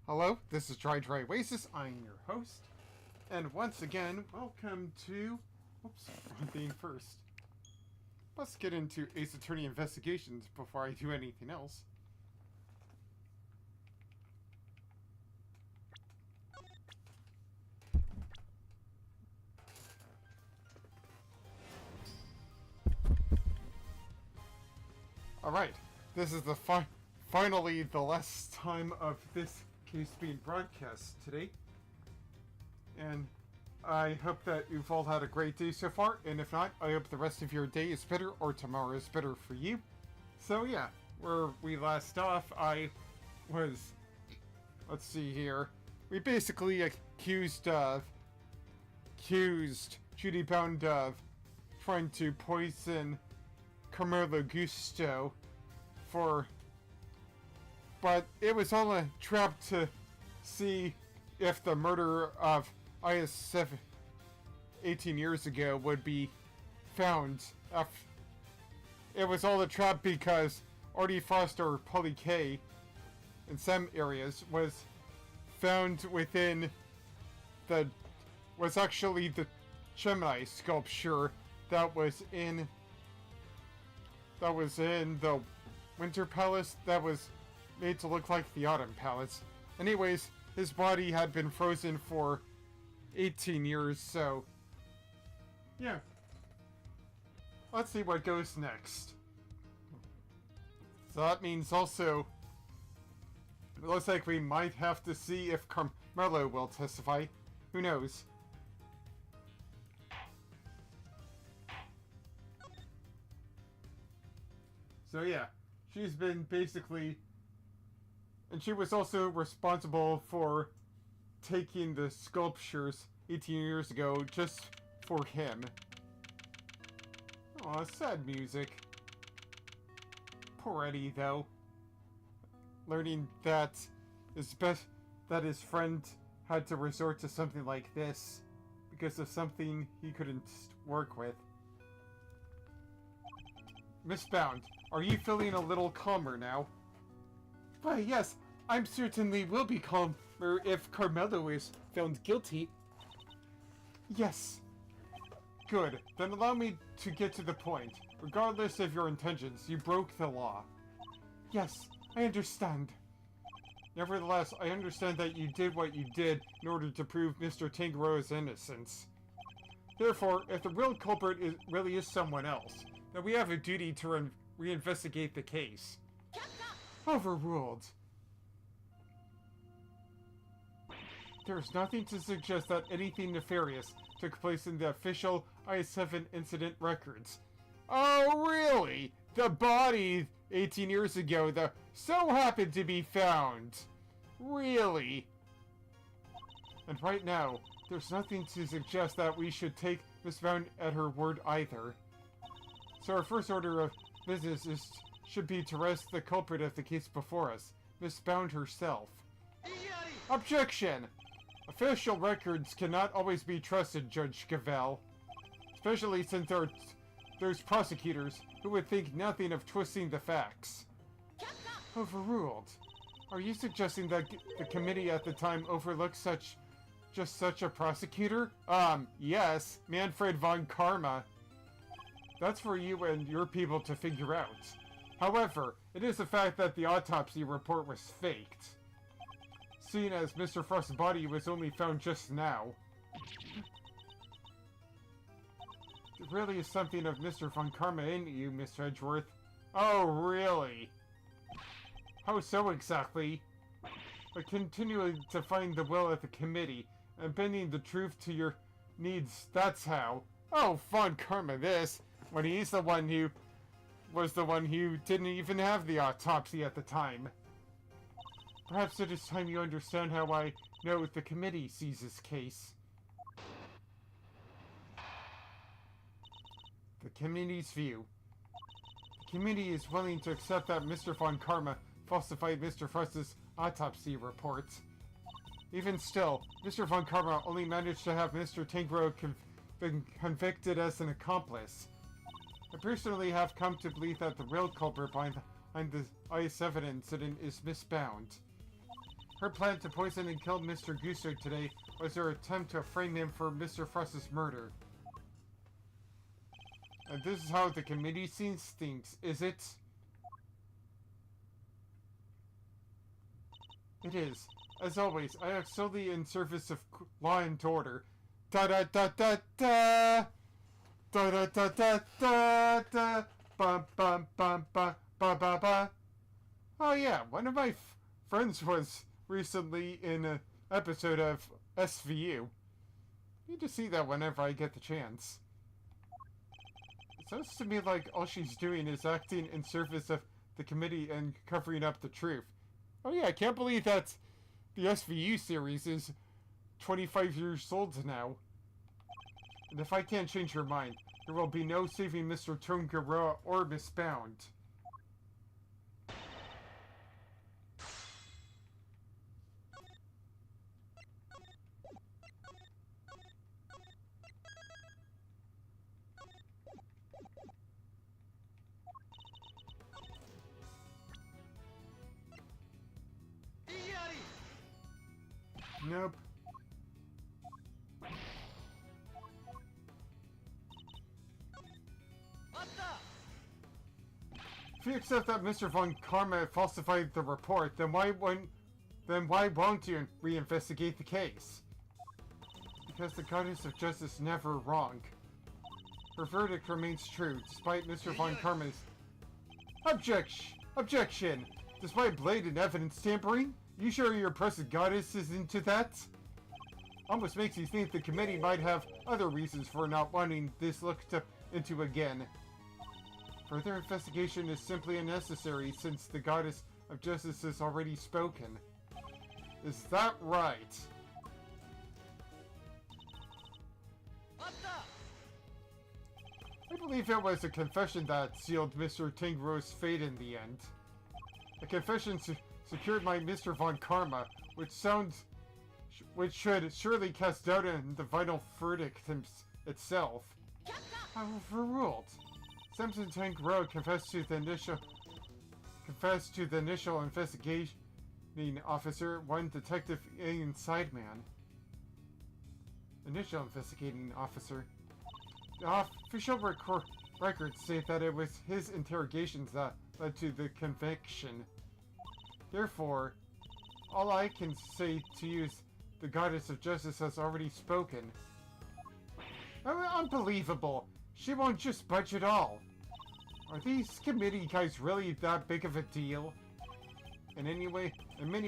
Hello, this is Dry Oasis. I'm your host. And once again, welcome to... Oops, wrong thing first. Let's get into Ace Attorney investigations before I do anything else. Alright, this is the finally the last time of this case being broadcast today. And I hope that you've all had a great day so far, and if not, I hope the rest of your day is better or tomorrow is better for you. So yeah, where we last off, I was, let's see here, we basically accused Judy Bound of trying to poison Carmelo Gusto but it was all a trap to see if the murder of IS-7 18 years ago would be found. It was all a trap because Artie Frost or Polly K in some areas was found within was actually the Gemini sculpture that was in the Winter Palace that was made to look like the Autumn Palace. Anyways, his body had been frozen for 18 years, so yeah. Let's see what goes next. So that means also, it looks like we might have to see if Carmelo will testify. Who knows? So yeah, she's been basically... And she was also responsible for taking the sculptures 18 years ago just for him. Aw, sad music. Poor Eddie, though. Learning that his friend had to resort to something like this because of something he couldn't work with. Miss Bound, are you feeling a little calmer now? Why, yes, I'm certainly will be calmer if Carmelo is found guilty. Yes. Good, then allow me to get to the point. Regardless of your intentions, you broke the law. Yes, I understand. Nevertheless, I understand that you did what you did in order to prove Mr. Tangaroa's innocence. Therefore, if the real culprit really is someone else, then we have a duty to reinvestigate the case. Overruled. There's nothing to suggest that anything nefarious took place in the official IS-7 incident records. Oh, really? The body 18 years ago, so happened to be found. Really? And right now, there's nothing to suggest that we should take Miss Bound at her word either. So our first order of business should be to arrest the culprit of the case before us, Miss Bound herself. Objection! Official records cannot always be trusted, Judge Cavell. Especially since there's prosecutors who would think nothing of twisting the facts. Overruled. Are you suggesting that the committee at the time overlooked just such a prosecutor? Yes, Manfred von Karma. That's for you and your people to figure out. However, it is a fact that the autopsy report was faked, seeing as Mr. Frost's body was only found just now. There really is something of Mr. von Karma in you, Mr. Edgeworth. Oh, really? How so exactly? By continuing to find the will at the committee and bending the truth to your needs, that's how. Oh, von Karma this, when he's the one who didn't even have the autopsy at the time. Perhaps it is time you understand how I know the committee sees this case. The committee's view. The committee is willing to accept that Mr. von Karma falsified Mr. Frost's autopsy reports. Even still, Mr. von Karma only managed to have Mr. Tangro been convicted as an accomplice. I personally have come to believe that the real culprit behind behind the I-7 incident is misbound. Her plan to poison and kill Mr. Gusto today was her attempt to frame him for Mr. Frost's murder. And this is how the committee sees things, is it? It is. As always, I act solely in service of law and order. Da-da-da-da-da! Da-da-da-da-da-da! Bum-bum-bum-ba-ba-ba-ba! Oh yeah, one of my friends was recently in an episode of SVU. Need to see that whenever I get the chance. It sounds to me like all she's doing is acting in service of the committee and covering up the truth. Oh yeah, I can't believe that the SVU series is 25 years old now. And if I can't change her mind, there will be no saving Mr. Tongaroa or Misbound. Nope. If you accept that Mr. Von Karma falsified the report, then why won't you reinvestigate the case? Because the Goddess of Justice is never wrong. Her verdict remains true, despite Mr. Von Karma's objection! Despite blatant evidence tampering? You sure your present goddess is into that? Almost makes you think the committee might have other reasons for not wanting this looked into again. Further investigation is simply unnecessary since the goddess of justice has already spoken. Is that right? I believe it was a confession that sealed Mr. Tangro's fate in the end. A confession secured by Mr. Von Karma, which should surely cast doubt in the final verdict itself. Overruled. Samson Tangroa confessed to the initial investigating officer, one Detective Alien Sideman. Initial investigating officer. The official records state that it was his interrogations that led to the conviction. Therefore, all I can say to you is the Goddess of Justice has already spoken. Unbelievable! She won't just budge at all. Are these committee guys really that big of a deal? In many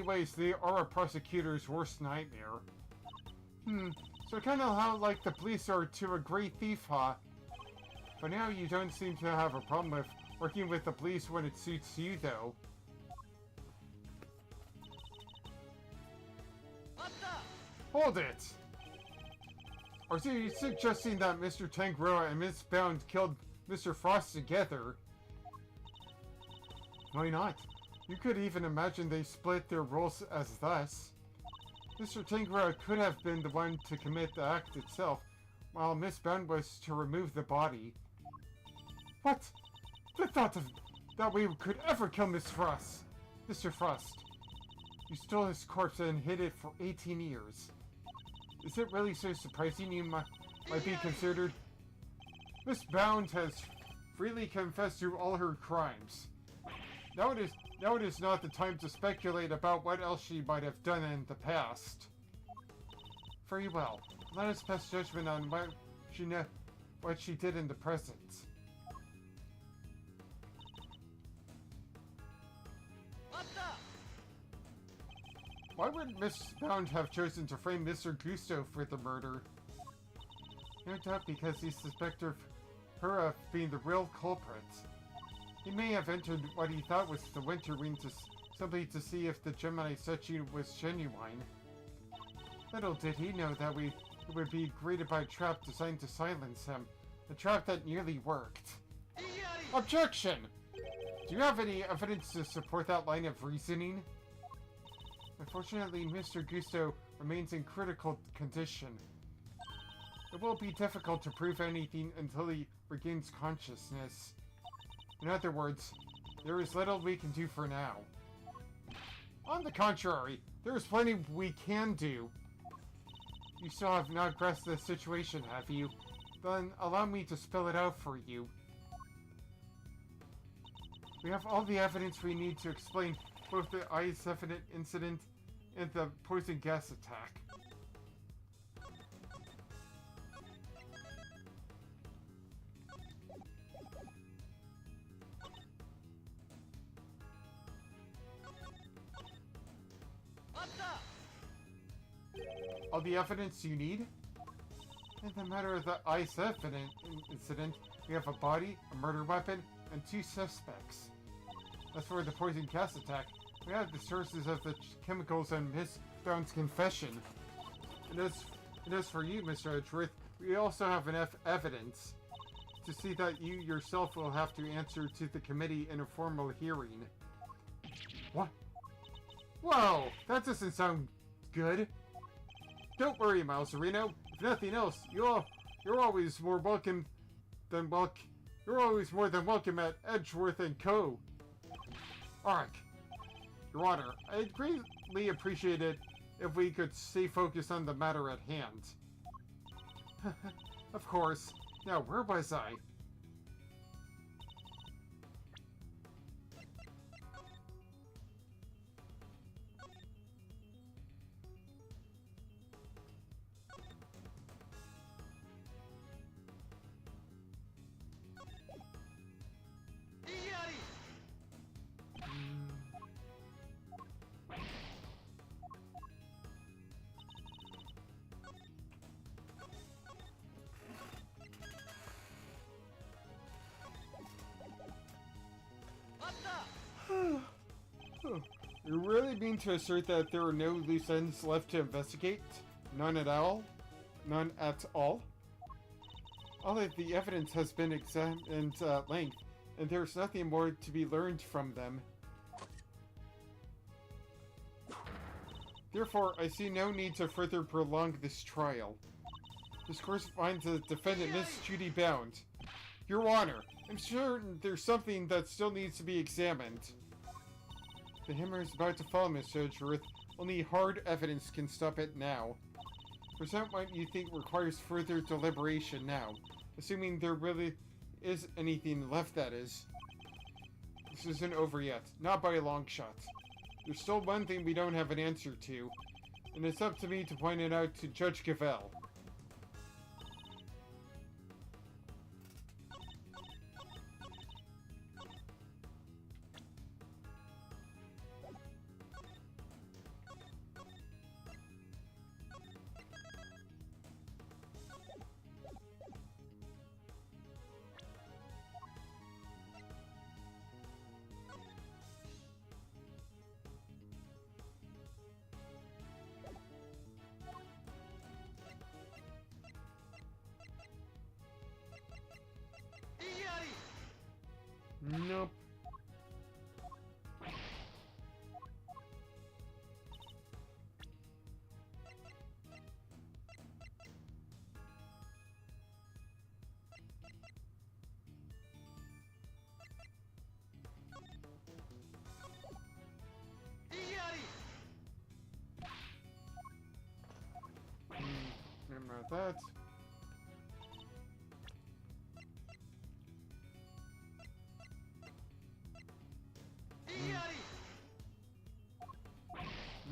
ways, they are a prosecutor's worst nightmare. So kind of how like the police are to a great thief, huh? But now you don't seem to have a problem with working with the police when it suits you, though. Hold it! Are you suggesting that Mr. Tangroa and Miss Bound killed Mr. Frost together? Why not? You could even imagine they split their roles as thus. Mr. Tangroa could have been the one to commit the act itself, while Miss Bound was to remove the body. What? The thought of that we could ever kill Mr. Frost. You stole his corpse and hid it for 18 years. Is it really so surprising you might be considered? Miss Bound has freely confessed to all her crimes. Now it is not the time to speculate about what else she might have done in the past. Very well. Let us pass judgment on what she did in the present. Why would Miss Bound have chosen to frame Mr. Gusto for the murder? No doubt because he suspected her of being the real culprit. He may have entered what he thought was the Winter Wing simply to see if the Gemini statue was genuine. Little did he know that it would be greeted by a trap designed to silence him. A trap that nearly worked. Objection! Do you have any evidence to support that line of reasoning? Unfortunately, Mr. Gusto remains in critical condition. It will be difficult to prove anything until he regains consciousness. In other words, there is little we can do for now. On the contrary, there is plenty we can do. You still have not grasped the situation, have you? Then allow me to spell it out for you. We have all the evidence we need to explain both the I-7 incident and the poison gas attack. All the evidence you need? In the matter of the I-7 incident, we have a body, a murder weapon, and 2 suspects. As for the poison gas attack, we have the sources of the chemicals and Miss Brown's confession. And as for you, Mr. Edgeworth, we also have enough evidence to see that you yourself will have to answer to the committee in a formal hearing. What? Whoa! That doesn't sound good. Don't worry, Mouserino. If nothing else, you're always more welcome than You're always more than welcome at Edgeworth & Co. Ark. Your Honor, I'd greatly appreciate it if we could stay focused on the matter at hand. Of course. Now, where was I? You really mean to assert that there are no loose ends left to investigate? None at all? None at all? All of the evidence has been examined at length, and there's nothing more to be learned from them. Therefore, I see no need to further prolong this trial. This course finds the defendant Miss Judy bound. Your Honor, I'm certain there's something that still needs to be examined. The hammer is about to fall, Mr. Edgeworth. Only hard evidence can stop it now. Present what you think requires further deliberation now. Assuming there really is anything left, that is. This isn't over yet. Not by a long shot. There's still one thing we don't have an answer to. And it's up to me to point it out to Judge Cavell. Nope. Remember that.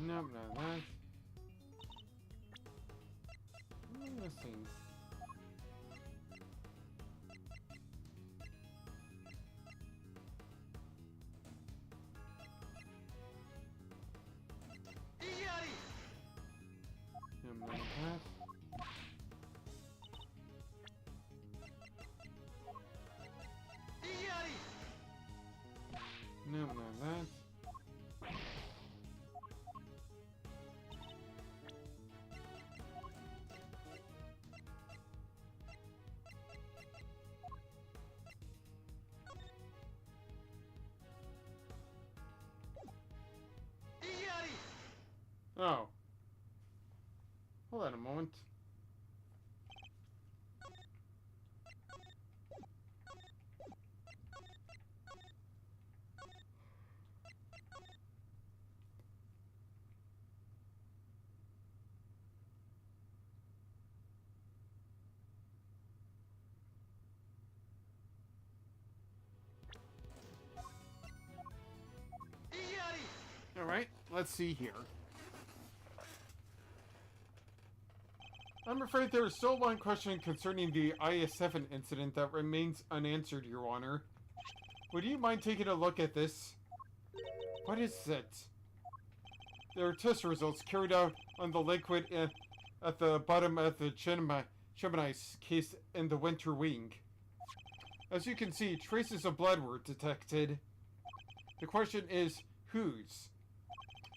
Nope, not that. Missing. Nope, not that. Nope, not that. Oh. Hold on a moment. Alright, let's see here. I'm afraid there is still one question concerning the IS-7 incident that remains unanswered, Your Honor. Would you mind taking a look at this? What is it? There are test results carried out on the liquid at the bottom of the Gemini's case in the Winter Wing. As you can see, traces of blood were detected. The question is, whose?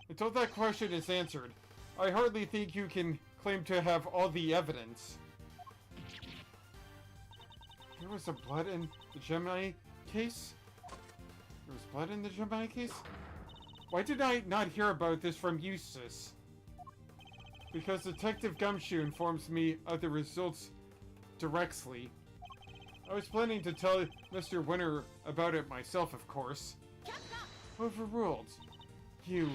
Until that question is answered, I hardly think you can claim to have all the evidence. There was blood in the Gemini case? There was blood in the Gemini case? Why did I not hear about this from Eustace? Because Detective Gumshoe informs me of the results directly. I was planning to tell Mr. Winter about it myself, of course. Overruled. You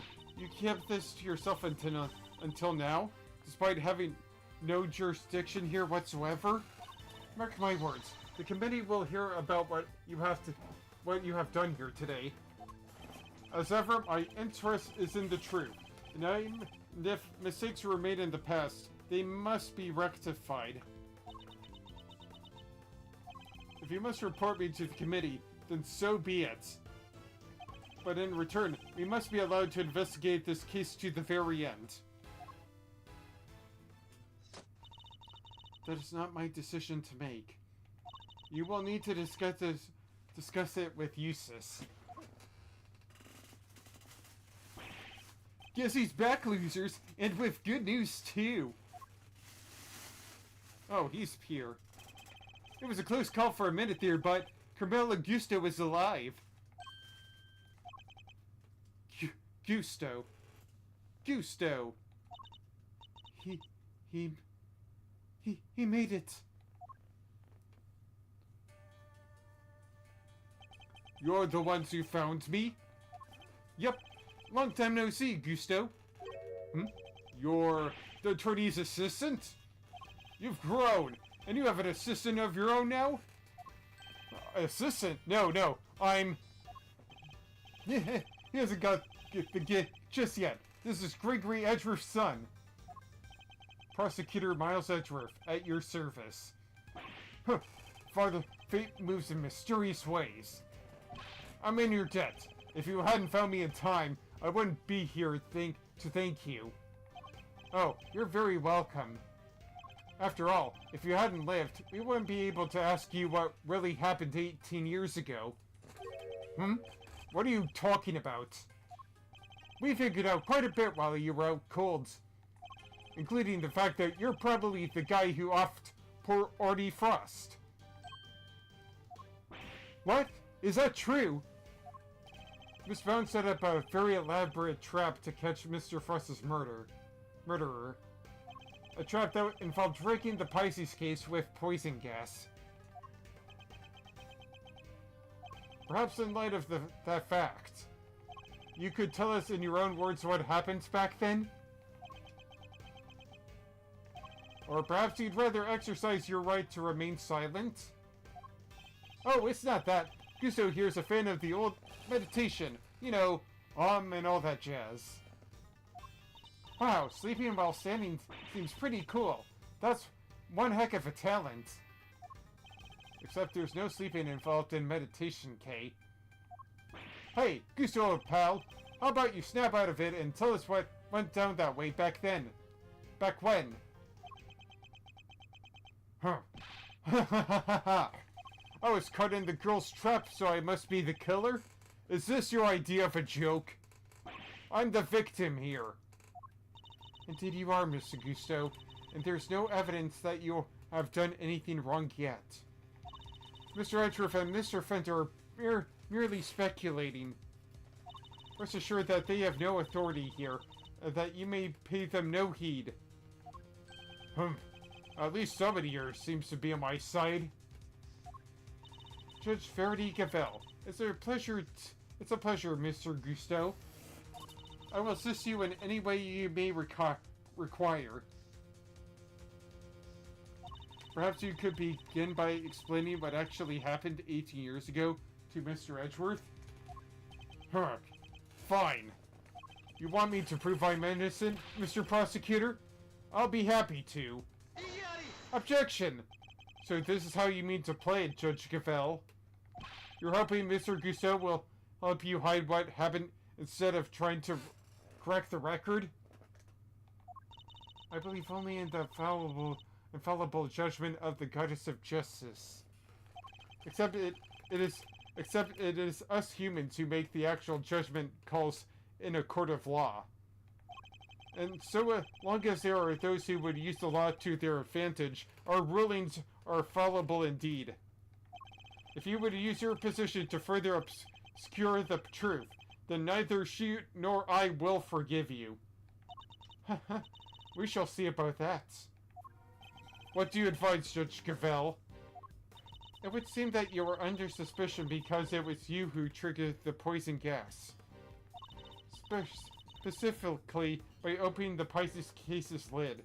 kept this to yourself until now, despite having no jurisdiction here whatsoever? Mark my words, the committee will hear about what you have done here today. As ever, my interest is in the truth, and if mistakes were made in the past, they must be rectified. If you must report me to the committee, then so be it. But in return, we must be allowed to investigate this case to the very end. That is not my decision to make. You will need to discuss it with Eustace. Guess he's back, losers, and with good news too. Oh, he's here. It was a close call for a minute there, but Carmela Gusto is alive. Gusto. He made it. You're the ones who found me? Yep. Long time no see, Gusto. You're the attorney's assistant? You've grown, and you have an assistant of your own now? Assistant? No, I'm... He hasn't got the gift just yet. This is Gregory Edgeworth's son. Prosecutor Miles Edgeworth, at your service. Father, fate moves in mysterious ways. I'm in your debt. If you hadn't found me in time, I wouldn't be here to thank you. Oh, you're very welcome. After all, if you hadn't lived, we wouldn't be able to ask you what really happened 18 years ago. What are you talking about? We figured out quite a bit while you were out cold. Including the fact that you're probably the guy who offed poor Artie Frost. What? Is that true? Miss Vaughn set up a very elaborate trap to catch Mr. Frost's murderer. A trap that involved breaking the Pisces case with poison gas. Perhaps in light of that fact, you could tell us in your own words what happened back then? Or perhaps you'd rather exercise your right to remain silent? Oh, it's not that. Gusto here's a fan of the old meditation. You know, and all that jazz. Wow, sleeping while standing seems pretty cool. That's one heck of a talent. Except there's no sleeping involved in meditation, Kay. Hey, Gusto, old pal. How about you snap out of it and tell us what went down that way back then? Back when? Huh. I was caught in the girl's trap, so I must be the killer? Is this your idea of a joke? I'm the victim here. Indeed you are, Mr. Gusto, and there's no evidence that you have done anything wrong yet. Mr. Edgeworth and Mr. Fender are merely speculating. Rest assured that they have no authority here, that you may pay them no heed. At least somebody here seems to be on my side. Judge Verity Gavel, it's a pleasure, Mr. Gusto. I will assist you in any way you may require. Perhaps you could begin by explaining what actually happened 18 years ago to Mr. Edgeworth? Fine. You want me to prove I'm innocent, Mr. Prosecutor? I'll be happy to. Objection! So this is how you mean to play it, Judge Gavel? You're hoping Mr. Gusteau will help you hide what happened instead of trying to correct the record? I believe only in the infallible judgment of the goddess of justice. Except it is us humans who make the actual judgment calls in a court of law. And so long as there are those who would use the law to their advantage, our rulings are fallible indeed. If you would use your position to further obscure the truth, then neither she nor I will forgive you. We shall see about that. What do you advise, Judge Gavel? It would seem that you were under suspicion because it was you who triggered the poison gas. Specifically, by opening the Pisces case's lid.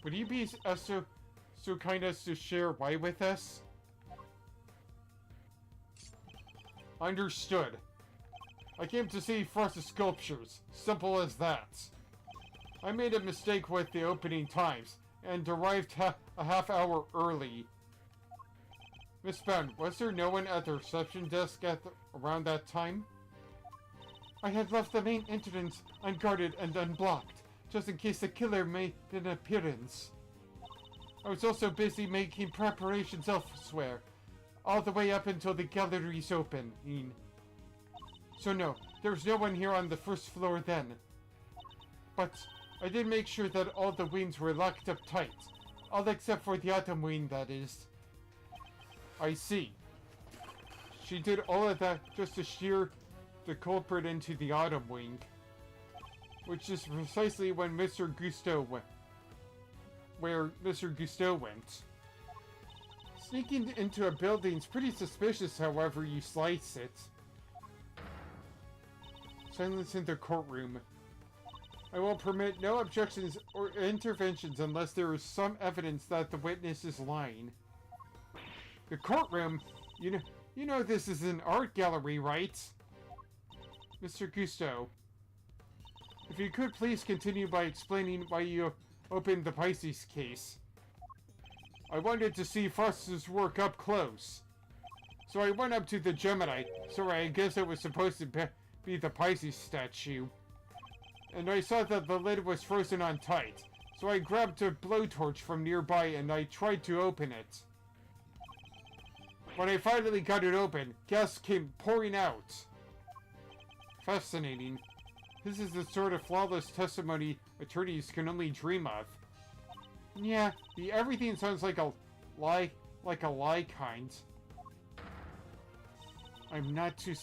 Would you be so kind as to share why with us? Understood. I came to see Frost's sculptures. Simple as that. I made a mistake with the opening times, and arrived a half hour early. Miss Bound, was there no one at the reception desk around that time? I had left the main entrance unguarded and unblocked, just in case the killer made an appearance. I was also busy making preparations elsewhere, all the way up until the gallery's opening. So no, there was no one here on the first floor then. But I did make sure that all the wings were locked up tight. All except for the Atom wing, that is. I see. She did all of that just to shear the culprit into the Atom wing. Which is precisely when Mr. Gusteau went. Where Mr. Gusteau went. Sneaking into a building's pretty suspicious however you slice it. Silence in the courtroom. I will permit no objections or interventions unless there is some evidence that the witness is lying. The courtroom? You know this is an art gallery, right? Mr. Gusteau, if you could please continue by explaining why you opened the Pisces case. I wanted to see Frost's work up close. So I went up to the Gemini, so I guess it was supposed to be the Pisces statue. And I saw that the lid was frozen on tight, so I grabbed a blowtorch from nearby and I tried to open it. When I finally got it open, gas came pouring out. Fascinating. This is the sort of flawless testimony attorneys can only dream of. Yeah, the everything sounds like a lie kind. I'm not too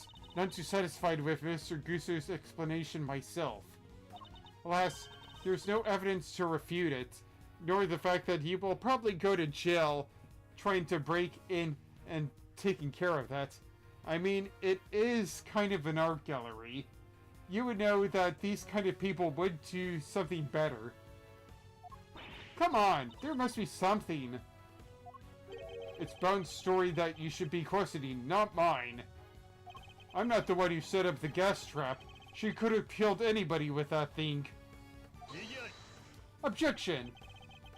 satisfied with Mr. Gusteau's explanation myself. Alas, there's no evidence to refute it, nor the fact that he will probably go to jail trying to break in and taking care of that. I mean, it is kind of an art gallery. You would know that these kind of people would do something better. Come on, there must be something. It's Bone's story that you should be questioning, not mine. I'm not the one who set up the gas trap. She could have killed anybody with that thing. Objection!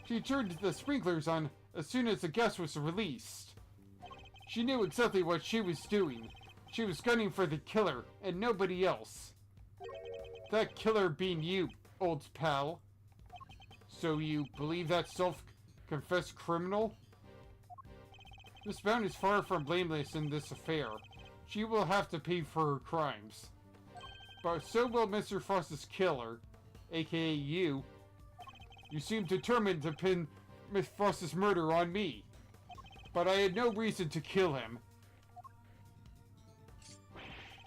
She turned the sprinklers on as soon as the gas was released. She knew exactly what she was doing. She was gunning for the killer, and nobody else. That killer being you, old pal. So you believe that self-confessed criminal? Miss Bound is far from blameless in this affair. She will have to pay for her crimes. But so will Mr. Frost's killer, aka you. You seem determined to pin Miss Frost's murder on me. But I had no reason to kill him.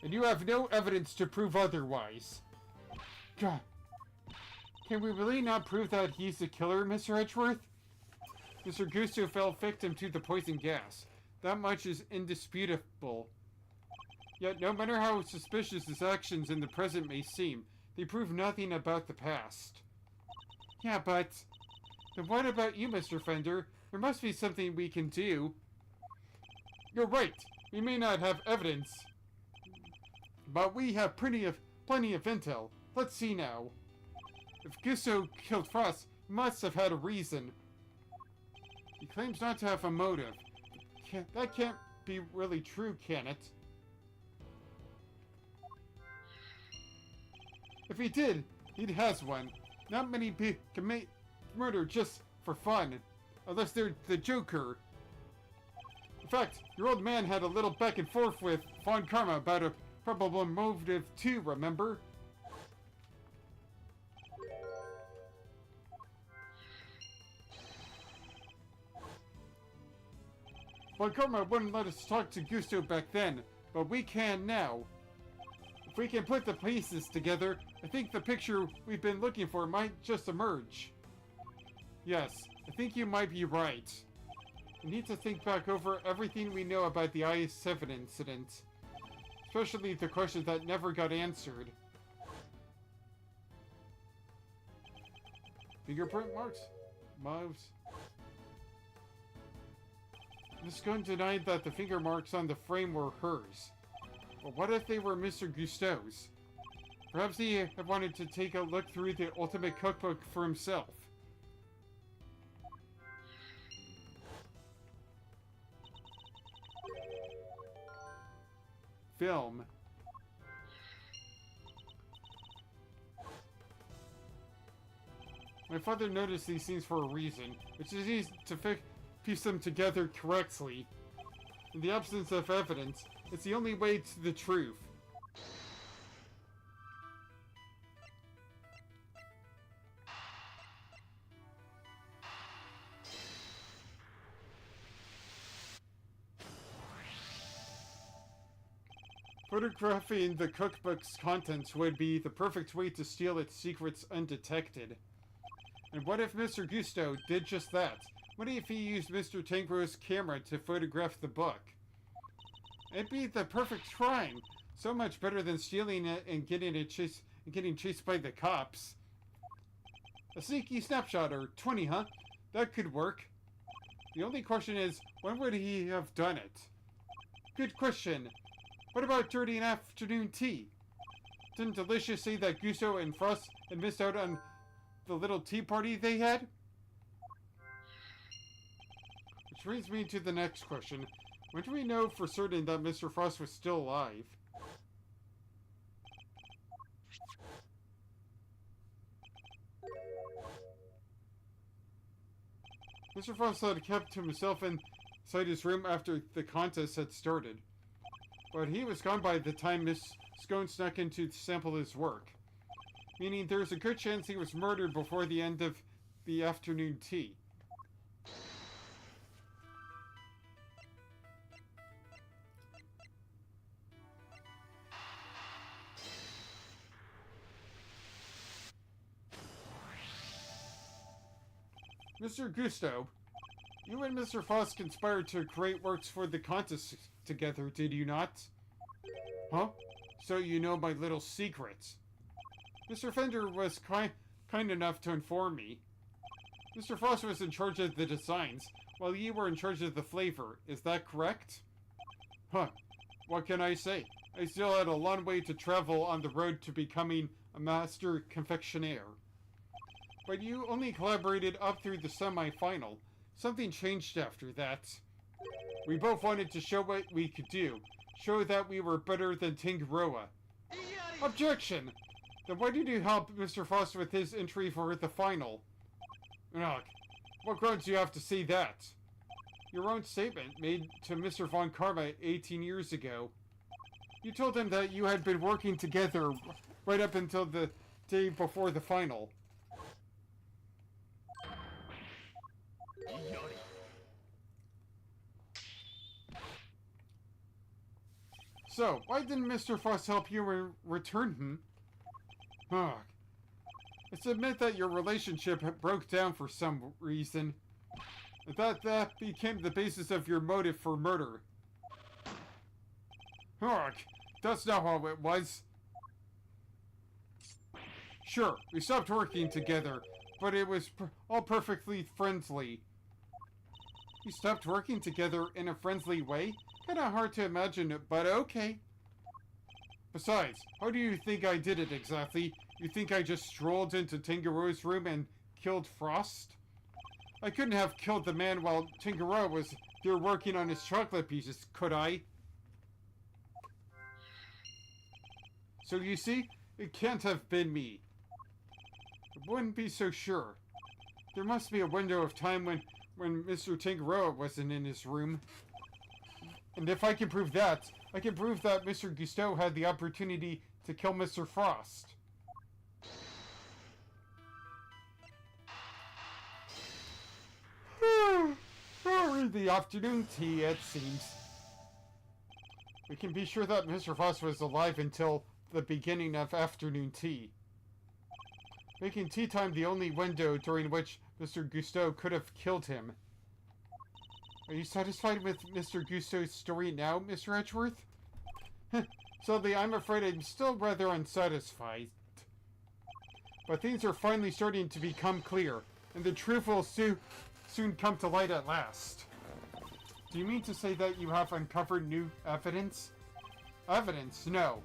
And you have no evidence to prove otherwise. God. Can we really not prove that he's the killer, Mr. Edgeworth? Mr. Gusteau fell victim to the poison gas. That much is indisputable. Yet, no matter how suspicious his actions in the present may seem, they prove nothing about the past. Yeah, but... Then what about you, Mr. Fender? There must be something we can do. You're right. We may not have evidence. But we have plenty of plenty of intel. Let's see now. If Gusto killed Frost, he must have had a reason. He claims not to have a motive. That can't be really true, can it? If he did, he has one. Not many people commit murder just for fun, unless they're the Joker. In fact, your old man had a little back and forth with Von Karma about a probable motive too, remember? Von Karma wouldn't let us talk to Gusto back then, but we can now. If we can put the pieces together, I think the picture we've been looking for might just emerge. Yes, I think you might be right. We need to think back over everything we know about the I-7 incident. Especially the questions that never got answered. Fingerprint marks? Moves? Miss Gunn denied that the finger marks on the frame were hers. But what if they were Mr. Gusteau's? Perhaps he had wanted to take a look through the ultimate cookbook for himself. Film. My father noticed these scenes for a reason, which is easy to piece them together correctly. In the absence of evidence, it's the only way to the truth. Photographing the cookbook's contents would be the perfect way to steal its secrets undetected. And what if Mr. Gusto did just that? What if he used Mr. Tangro's camera to photograph the book? It'd be the perfect crime. So much better than stealing it and getting chased by the cops. A sneaky snapshot, or 20, huh? That could work. The only question is, when would he have done it? Good question. What about during afternoon tea? Didn't Delicious say that Gusto and Frost had missed out on the little tea party they had? Which brings me to the next question. When do we know for certain that Mr. Frost was still alive? Mr. Frost had kept himself inside his room after the contest had started. But he was gone by the time Miss Scone snuck in to sample his work. Meaning there's a good chance he was murdered before the end of the afternoon tea. Mr. Gusto, you and Mr. Frost conspired to create works for the contest together, did you not? Huh? So you know my little secrets. Mr. Fender was kind enough to inform me. Mr. Frost was in charge of the designs, while you were in charge of the flavor. Is that correct? Huh. What can I say? I still had a long way to travel on the road to becoming a master confectioner. But you only collaborated up through the semi-final. Something changed after that. We both wanted to show what we could do. Show that we were better than Tangaroa. Objection! Then why did you help Mr. Frost with his entry for the final? Ugh, what grounds do you have to say that? Your own statement made to Mr. Von Karma 18 years ago. You told him that you had been working together right up until the day before the final. So, why didn't Mr. Frost help you return him? Ugh. Let's admit that your relationship broke down for some reason. And that became the basis of your motive for murder. Ugh. That's not how it was. Sure, we stopped working together, but it was all perfectly friendly. You stopped working together in a friendly way? Kinda hard to imagine it, but okay. Besides, how do you think I did it exactly? You think I just strolled into Tingero's room and killed Frost? I couldn't have killed the man while Tingero was there working on his chocolate pieces, could I? So you see, it can't have been me. I wouldn't be so sure. There must be a window of time when Mr. Tingero wasn't in his room. And if I can prove that, I can prove that Mr. Gusteau had the opportunity to kill Mr. Frost. The afternoon tea, it seems. We can be sure that Mr. Frost was alive until the beginning of afternoon tea, making tea time the only window during which Mr. Gusteau could have killed him. Are you satisfied with Mr. Gusteau's story now, Mr. Edgeworth? Sadly, I'm afraid I'm still rather unsatisfied. But things are finally starting to become clear, and the truth will soon come to light at last. Do you mean to say that you have uncovered new evidence? Evidence? No.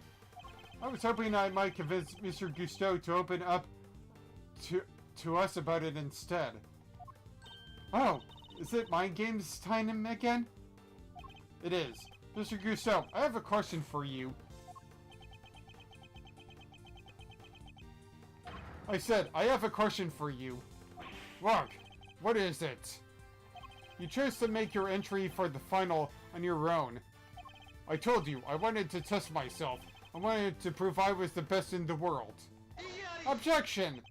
I was hoping I might convince Mr. Gusteau to open up to us about it instead. Oh, is it mind games time again? It is. Mr. Gusteau, I have a question for you. I said, I have a question for you. Look, what is it? You chose to make your entry for the final on your own. I told you, I wanted to test myself. I wanted to prove I was the best in the world. Objection!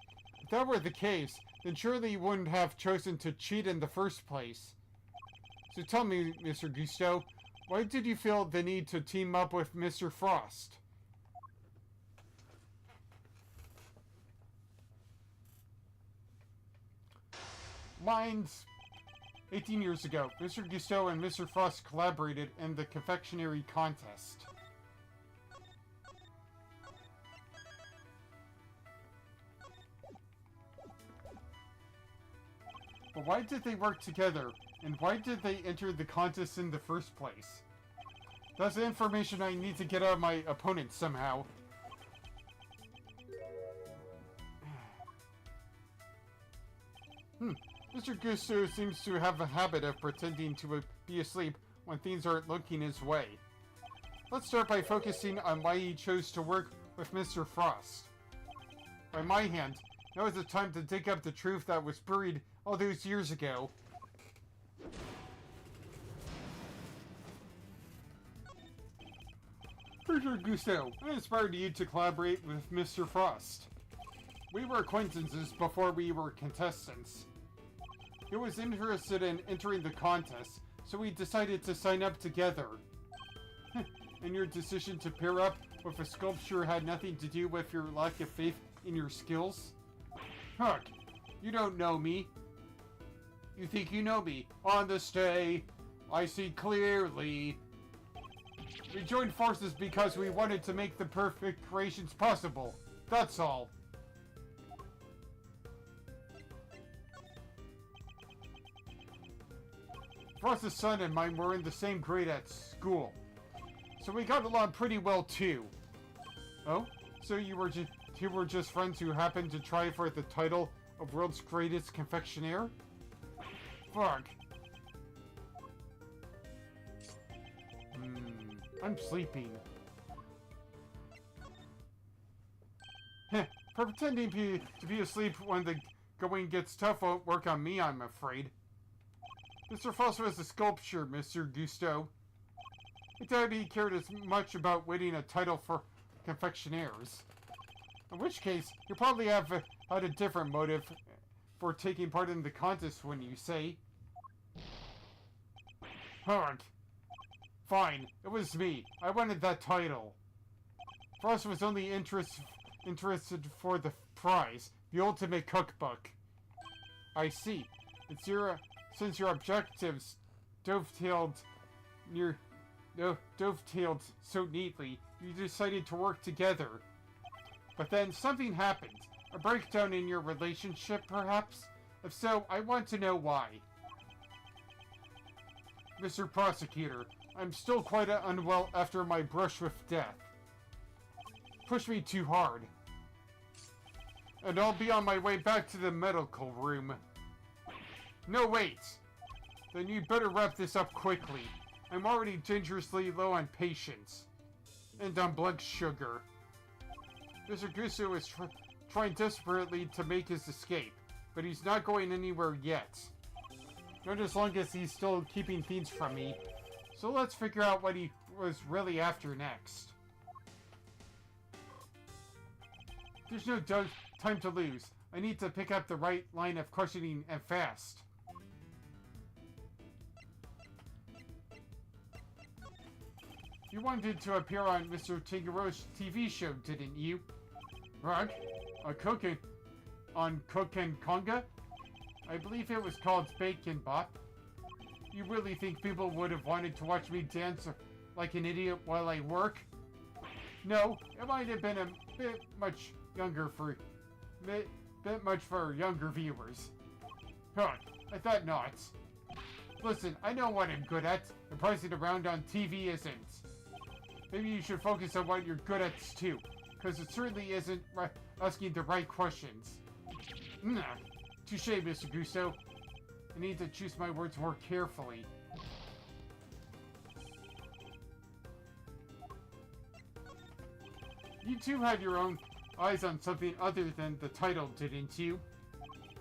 If that were the case, then surely you wouldn't have chosen to cheat in the first place. So tell me, Mr. Gusteau, why did you feel the need to team up with Mr. Frost? Mine's 18 years ago, Mr. Gusteau and Mr. Frost collaborated in the confectionery contest. But why did they work together, and why did they enter the contest in the first place? That's the information I need to get out of my opponent somehow. Mr. Gusteau seems to have a habit of pretending to be asleep when things aren't looking his way. Let's start by focusing on why he chose to work with Mr. Frost. By my hand, now is the time to dig up the truth that was buried all those years ago. Mr. Gusteau, I inspired you to collaborate with Mr. Frost. We were acquaintances before we were contestants. He was interested in entering the contest, so we decided to sign up together. And your decision to pair up with a sculpture had nothing to do with your lack of faith in your skills? Heck, you don't know me. You think you know me. On this day, I see clearly. We joined forces because we wanted to make the perfect creations possible. That's all. Frost's son and mine were in the same grade at school, so we got along pretty well too. Oh? So you were just friends who happened to try for the title of world's greatest confectioner? Fuck. I'm sleeping. Heh, pretending to be asleep when the going gets tough won't work on me, I'm afraid. Mr. Frost was a sculpture, Mr. Gusteau. I doubt he cared as much about winning a title for confectioners. In which case, you probably have had a different motive for taking part in the contest, when you say. Ugh. Fine, it was me. I wanted that title. Frost was only interested for the prize, the ultimate cookbook. I see. Since your objectives dovetailed so neatly, you decided to work together. But then something happened. A breakdown in your relationship, perhaps? If so, I want to know why. Mr. Prosecutor, I'm still quite unwell after my brush with death. pushed me too hard. And I'll be on my way back to the medical room. No, wait. Then you better wrap this up quickly. I'm already dangerously low on patience. And on blood sugar. Mr. Gusso is trying desperately to make his escape, but he's not going anywhere yet. Not as long as he's still keeping things from me. So let's figure out what he was really after next. There's no time to lose. I need to pick up the right line of questioning and fast. You wanted to appear on Mr. Tangaro's TV show, didn't you? Rug? On Cook and Conga? I believe it was called Bacon Bop. You really think people would have wanted to watch me dance like an idiot while I work? No, it might have been a bit much for younger viewers. Huh, I thought not. Listen, I know what I'm good at. Impressing around on TV isn't. Maybe you should focus on what you're good at too, because it certainly isn't asking the right questions. Nah, touche, Mr. Gusso. I need to choose my words more carefully. You two had your own eyes on something other than the title, didn't you?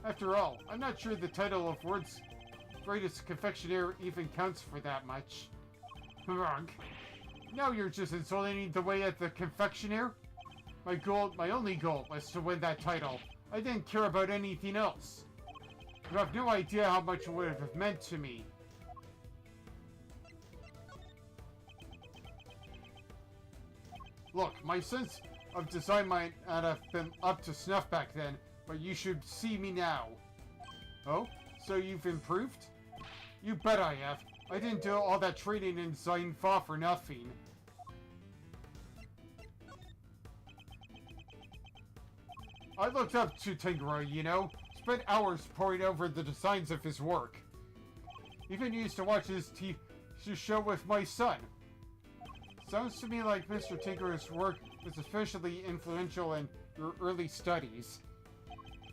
After all, I'm not sure the title of World's Greatest Confectioner even counts for that much. Wrong. Now you're just insulting the way at the confectioner? My only goal was to win that title. I didn't care about anything else. You have no idea how much it would have meant to me. Look, my sense of design might not have been up to snuff back then, but you should see me now. Oh? So you've improved? You bet I have. I didn't do all that training in design for nothing. I looked up to Tangaro, you know. Spent hours poring over the designs of his work. Even used to watch his show with my son. Sounds to me like Mr. Tinker's work was especially influential in your early studies.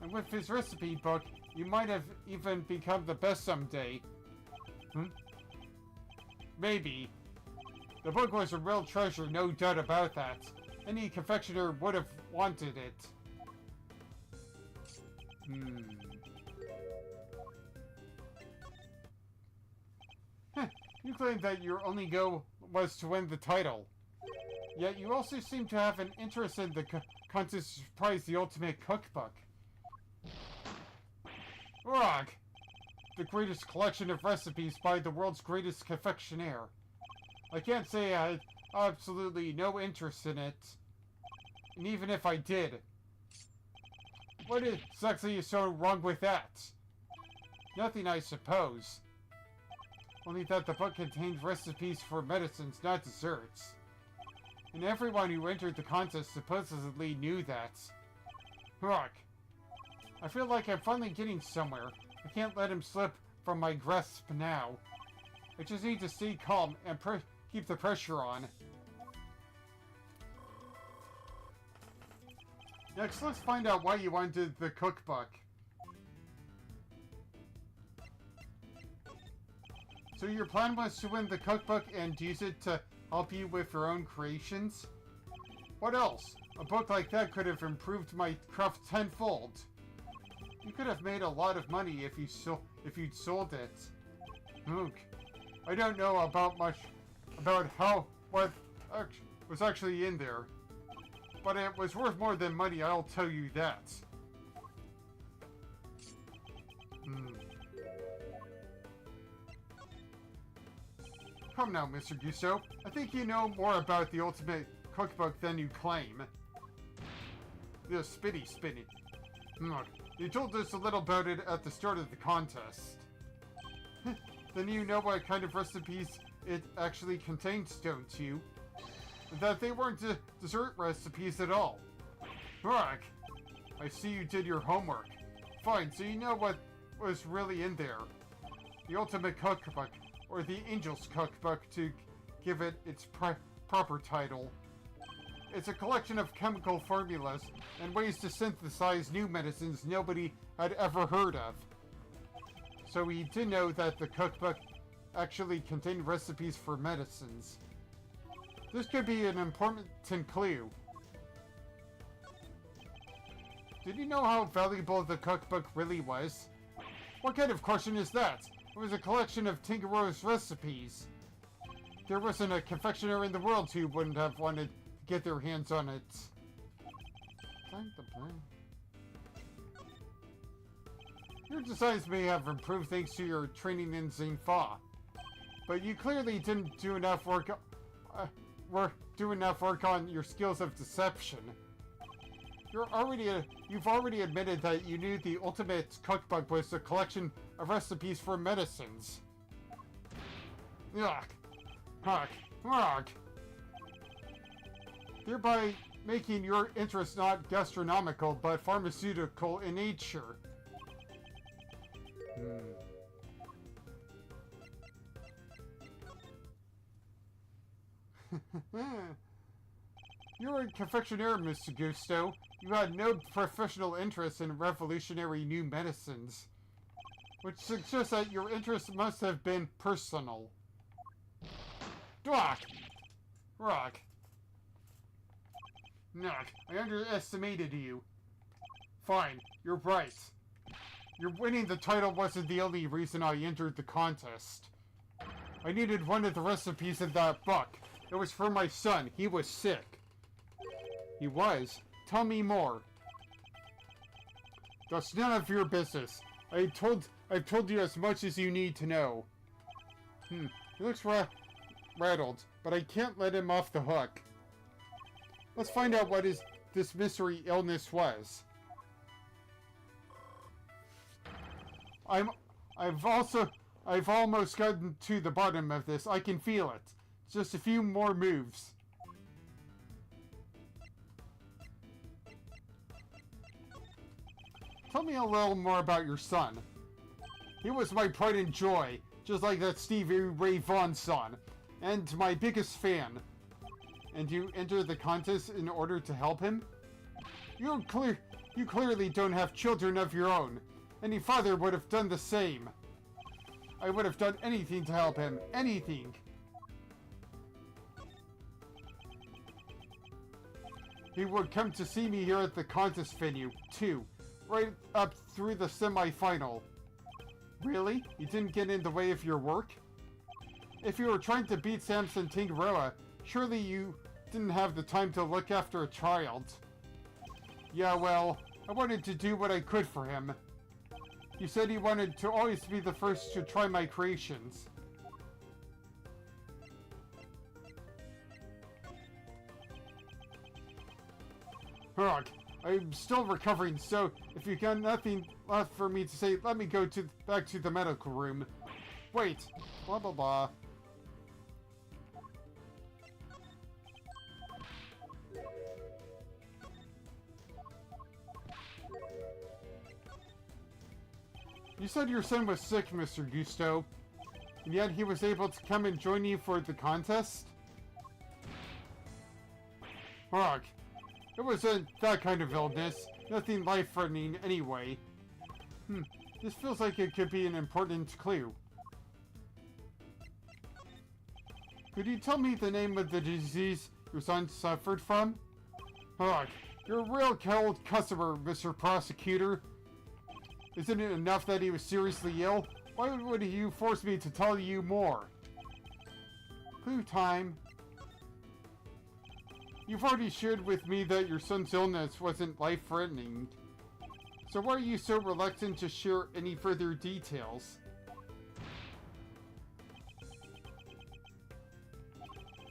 And with his recipe book, you might have even become the best someday. Maybe. The book was a real treasure, no doubt about that. Any confectioner would have wanted it. You claimed that your only goal was to win the title. Yet you also seem to have an interest in the contest prize, the ultimate cookbook. Ugh! The greatest collection of recipes by the world's greatest confectioner. I can't say I had absolutely no interest in it. And even if I did, what exactly is so wrong with that? Nothing, I suppose. Only that the book contained recipes for medicines, not desserts. And everyone who entered the contest supposedly knew that. Look, I feel like I'm finally getting somewhere. I can't let him slip from my grasp now. I just need to stay calm and keep the pressure on. Next, let's find out why you wanted the cookbook. So your plan was to win the cookbook and use it to help you with your own creations? What else? A book like that could have improved my craft tenfold. You could have made a lot of money if you'd sold it. Look, I don't know about what was actually in there, but it was worth more than money, I'll tell you that. Come now, Mr. Gusso. I think you know more about the ultimate cookbook than you claim. The spinny. Look, you told us a little about it at the start of the contest. Then you know what kind of recipes it actually contains, don't you? That they weren't dessert recipes at all. Look, I see you did your homework. Fine, so you know what was really in there. The ultimate cookbook. Or the Angel's Cookbook, to give it its proper title. It's a collection of chemical formulas and ways to synthesize new medicines nobody had ever heard of. So he did know that the cookbook actually contained recipes for medicines. This could be an important clue. Did you know how valuable the cookbook really was? What kind of question is that? It was a collection of Tinkero's recipes. There wasn't a confectioner in the world who wouldn't have wanted to get their hands on it. Time to play. Your designs may have improved thanks to your training in Xingfa, but you clearly didn't do enough work on your skills of deception. You've already admitted that you knew the ultimate cookbook was a collection of recipes for medicines. Yuck. Yuck. Yuck. Thereby making your interest not gastronomical, but pharmaceutical in nature. You're a confectioner, Mr. Gusto. You had no professional interest in revolutionary new medicines, which suggests that your interest must have been personal. Rock! Rock! Knock, I underestimated you. Fine, you're right. Your winning the title wasn't the only reason I entered the contest. I needed one of the recipes in that book. It was for my son. He was sick. He was? Tell me more. That's none of your business. I've told you as much as you need to know. He looks rattled, but I can't let him off the hook. Let's find out what this mystery illness was. I've almost gotten to the bottom of this. I can feel it. Just a few more moves. Tell me a little more about your son. He was my pride and joy, just like that Stevie Ray Vaughan son, and my biggest fan. And you entered the contest in order to help him? You clearly don't have children of your own. Any father would have done the same. I would have done anything to help him. Anything. He would come to see me here at the contest venue, too. Right up through the semi-final. Really? You didn't get in the way of your work? If you were trying to beat Samson Tingaroa, surely you didn't have the time to look after a child. Yeah, well, I wanted to do what I could for him. You said he wanted to always be the first to try my creations. Ugh, I'm still recovering, so if you got nothing left for me to say, let me go back to the medical room. Wait, blah blah blah. You said your son was sick, Mr. Gusto, and yet he was able to come and join you for the contest? Ugh. It wasn't that kind of illness. Nothing life-threatening anyway. This feels like it could be an important clue. Could you tell me the name of the disease your son suffered from? Ugh. You're a real cold customer, Mr. Prosecutor. Isn't it enough that he was seriously ill? Why would you force me to tell you more? Clue time. You've already shared with me that your son's illness wasn't life-threatening. So why are you so reluctant to share any further details?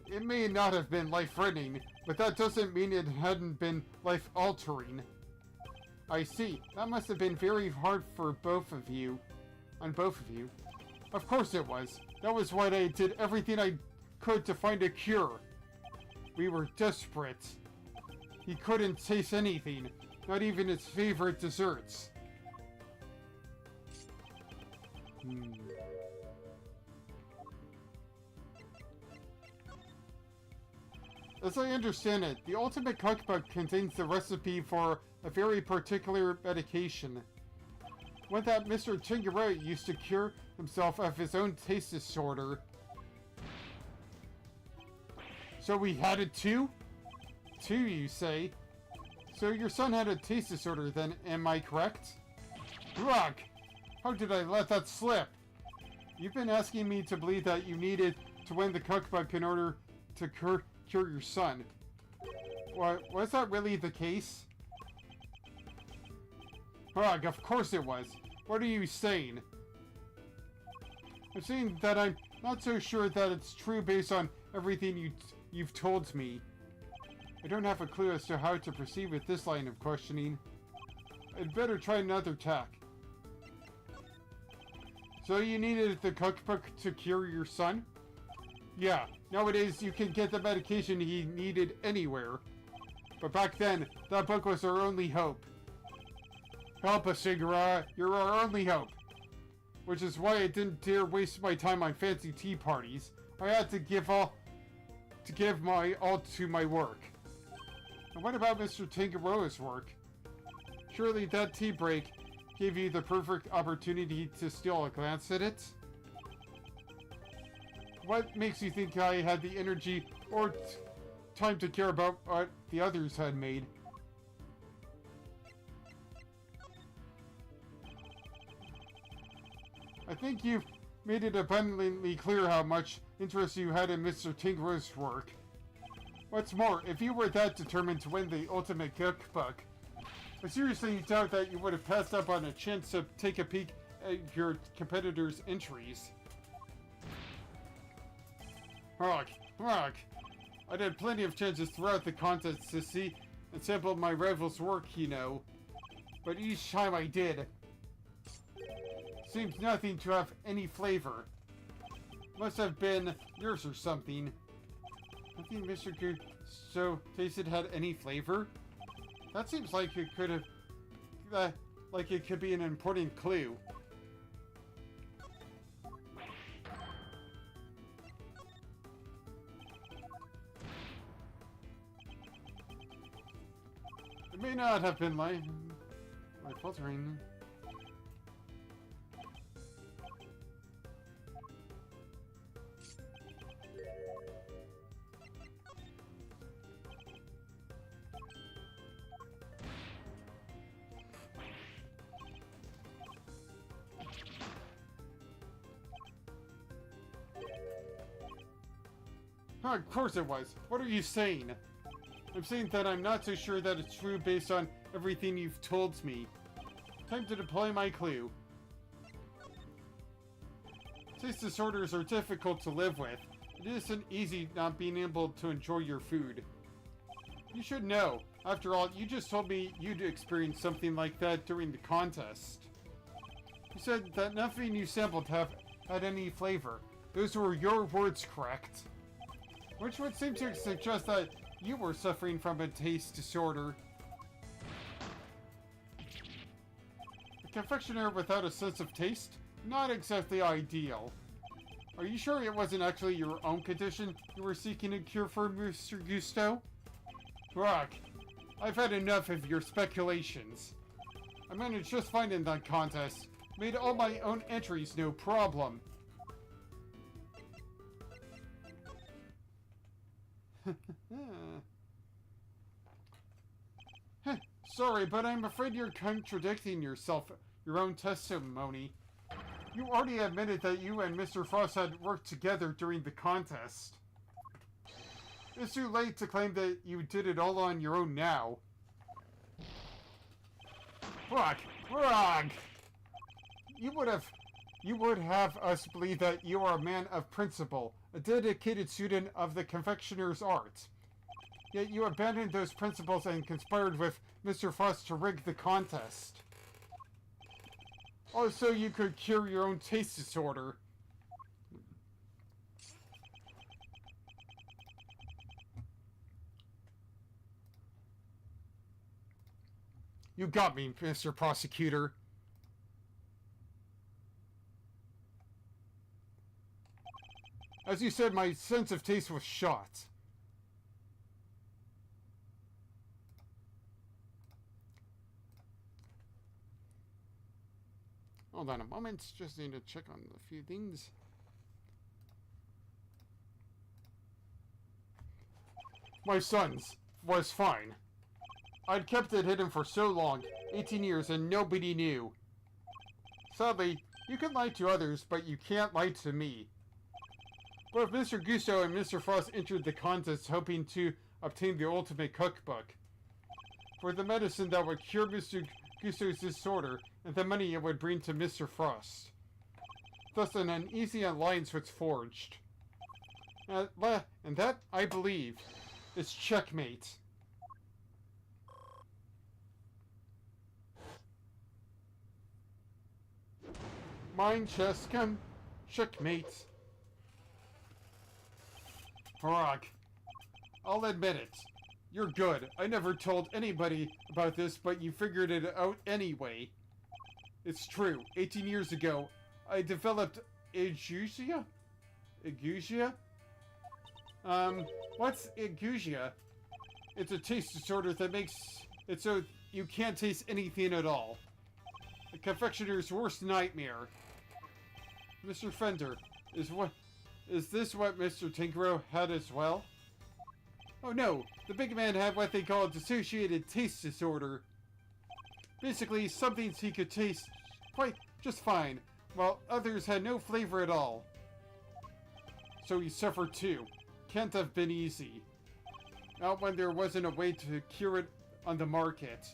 It may not have been life-threatening, but that doesn't mean it hadn't been life-altering. I see. That must have been very hard for both of you. On both of you. Of course it was. That was why I did everything I could to find a cure. We were desperate. He couldn't taste anything, not even his favorite desserts. As I understand it, the ultimate cookbook contains the recipe for a very particular medication. One that Mr. Tingere used to cure himself of his own taste disorder. So we had it too? Two, you say? So your son had a taste disorder then, am I correct? Ugh! How did I let that slip? You've been asking me to believe that you needed to win the cookbook in order to cure your son. What, was that really the case? Ugh, of course it was. What are you saying? I'm saying that I'm not so sure that it's true based on everything you've told me. I don't have a clue as to how to proceed with this line of questioning. I'd better try another tack. So you needed the cookbook to cure your son? Yeah, nowadays you can get the medication he needed anywhere. But back then, that book was our only hope. Help us, Shigura. You're our only hope. Which is why I didn't dare waste my time on fancy tea parties. I had to give my all to my work. And what about Mr. Tangaroa's work? Surely that tea break gave you the perfect opportunity to steal a glance at it? What makes you think I had the energy or time to care about what the others had made? I think you've made it abundantly clear how much interest you had in Mr. Tingra's work. What's more, if you were that determined to win the ultimate cookbook, I seriously doubt that you would have passed up on a chance to take a peek at your competitors' entries. Ugh. I had plenty of chances throughout the contest to see and sample my rival's work, you know. But each time I did, seems nothing to have any flavor. Must have been yours or something. Nothing Mr. Gusto tasted had any flavor? That seems like it could have, like it could be an important clue. It may not have been my filtering. Of course it was. What are you saying? I'm saying that I'm not so sure that it's true based on everything you've told me. Time to deploy my clue. Taste disorders are difficult to live with. It isn't easy not being able to enjoy your food. You should know. After all, you just told me you'd experienced something like that during the contest. You said that nothing you sampled had any flavor. Those were your words, correct? Which would seem to suggest that you were suffering from a taste disorder. A confectioner without a sense of taste? Not exactly ideal. Are you sure it wasn't actually your own condition you were seeking a cure for, Mr. Gusto? Rock, I've had enough of your speculations. I managed just fine in that contest. Made all my own entries no problem. Sorry, but I'm afraid you're contradicting yourself, your own testimony. You already admitted that you and Mr. Frost had worked together during the contest. It's too late to claim that you did it all on your own now. Rock! You would have us believe that you are a man of principle, a dedicated student of the confectioner's art. Yet you abandoned those principles and conspired with Mr. Frost to rig the contest. Oh, so you could cure your own taste disorder. You got me, Mr. Prosecutor. As you said, my sense of taste was shot. Hold on a moment, just need to check on a few things. My son's was fine. I'd kept it hidden for so long, 18 years, and nobody knew. Sadly, you can lie to others, but you can't lie to me. But if Mr. Gusto and Mr. Frost entered the contest hoping to obtain the ultimate cookbook for the medicine that would cure Mr. Gusto's disorder and the money it would bring to Mr. Frost. Thus, an uneasy alliance was forged. And that, I believe, is checkmate. Mine chess come checkmate. Frog. I'll admit it. You're good. I never told anybody about this, but you figured it out anyway. It's true. 18 years ago, I developed ageusia? Ageusia? What's ageusia? It's a taste disorder that makes it so you can't taste anything at all. The confectioner's worst nightmare. Mr. Fender, is this what Mr. Tinkero had as well? Oh no, the big man had what they call a dissociated taste disorder. Basically, some things he could taste quite just fine, while others had no flavor at all. So he suffered too. Can't have been easy. Not when there wasn't a way to cure it on the market.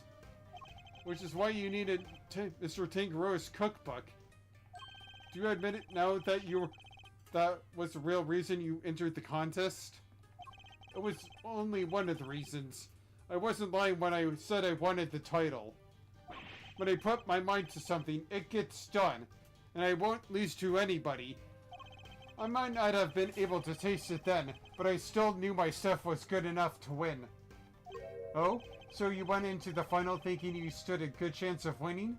Which is why you needed Mr. Tinkero's cookbook. Do you admit it now that that was the real reason you entered the contest? It was only one of the reasons. I wasn't lying when I said I wanted the title. When I put my mind to something, it gets done, and I won't lose to anybody. I might not have been able to taste it then, but I still knew my stuff was good enough to win. Oh? So you went into the final thinking you stood a good chance of winning?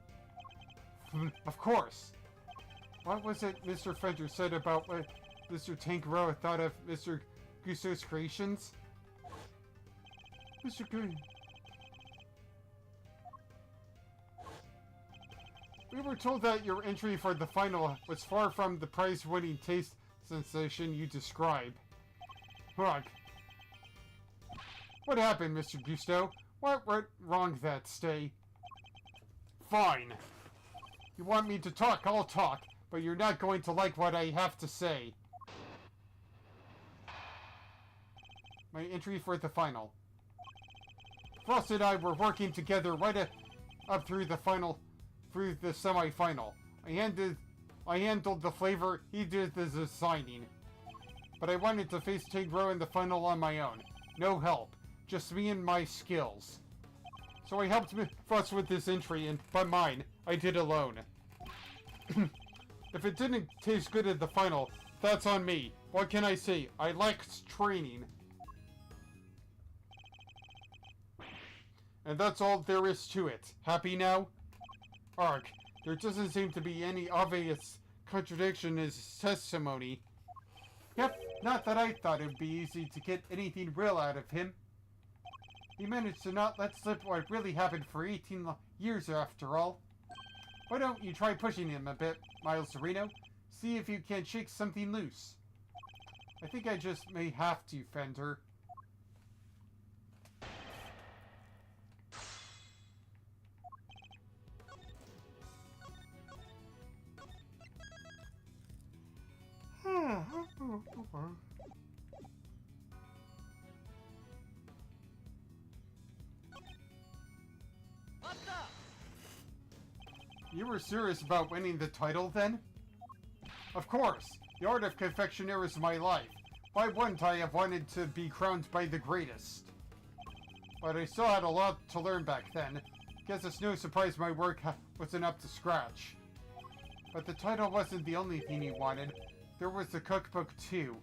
Of course. What was it Mr. Fender said about what Mr. Tinkero thought of Mr. Gusto's creations? Mr. Green. We were told that your entry for the final was far from the prize-winning taste sensation you describe. Ugh. What happened, Mr. Gusto? What went wrong that day? Fine. You want me to talk, I'll talk, but you're not going to like what I have to say. My entry for the final. Frost and I were working together right up through the semi-final. I handled the flavor, he did the designing. But I wanted to face Tinkero in the final on my own. No help. Just me and my skills. So I helped Frost with this entry, but mine, I did alone. If it didn't taste good at the final, that's on me. What can I say? I lacked training. And that's all there is to it. Happy now? Arg, there doesn't seem to be any obvious contradiction in his testimony. Yep, not that I thought it would be easy to get anything real out of him. He managed to not let slip what really happened for 18 years after all. Why don't you try pushing him a bit, Miles Sereno? See if you can shake something loose. I think I just may have to, Fender. You were serious about winning the title, then? Of course! The art of confectioner is my life. Why wouldn't I have wanted to be crowned by the greatest? But I still had a lot to learn back then. Guess it's no surprise my work wasn't up to scratch. But the title wasn't the only thing you wanted. There was the cookbook, too.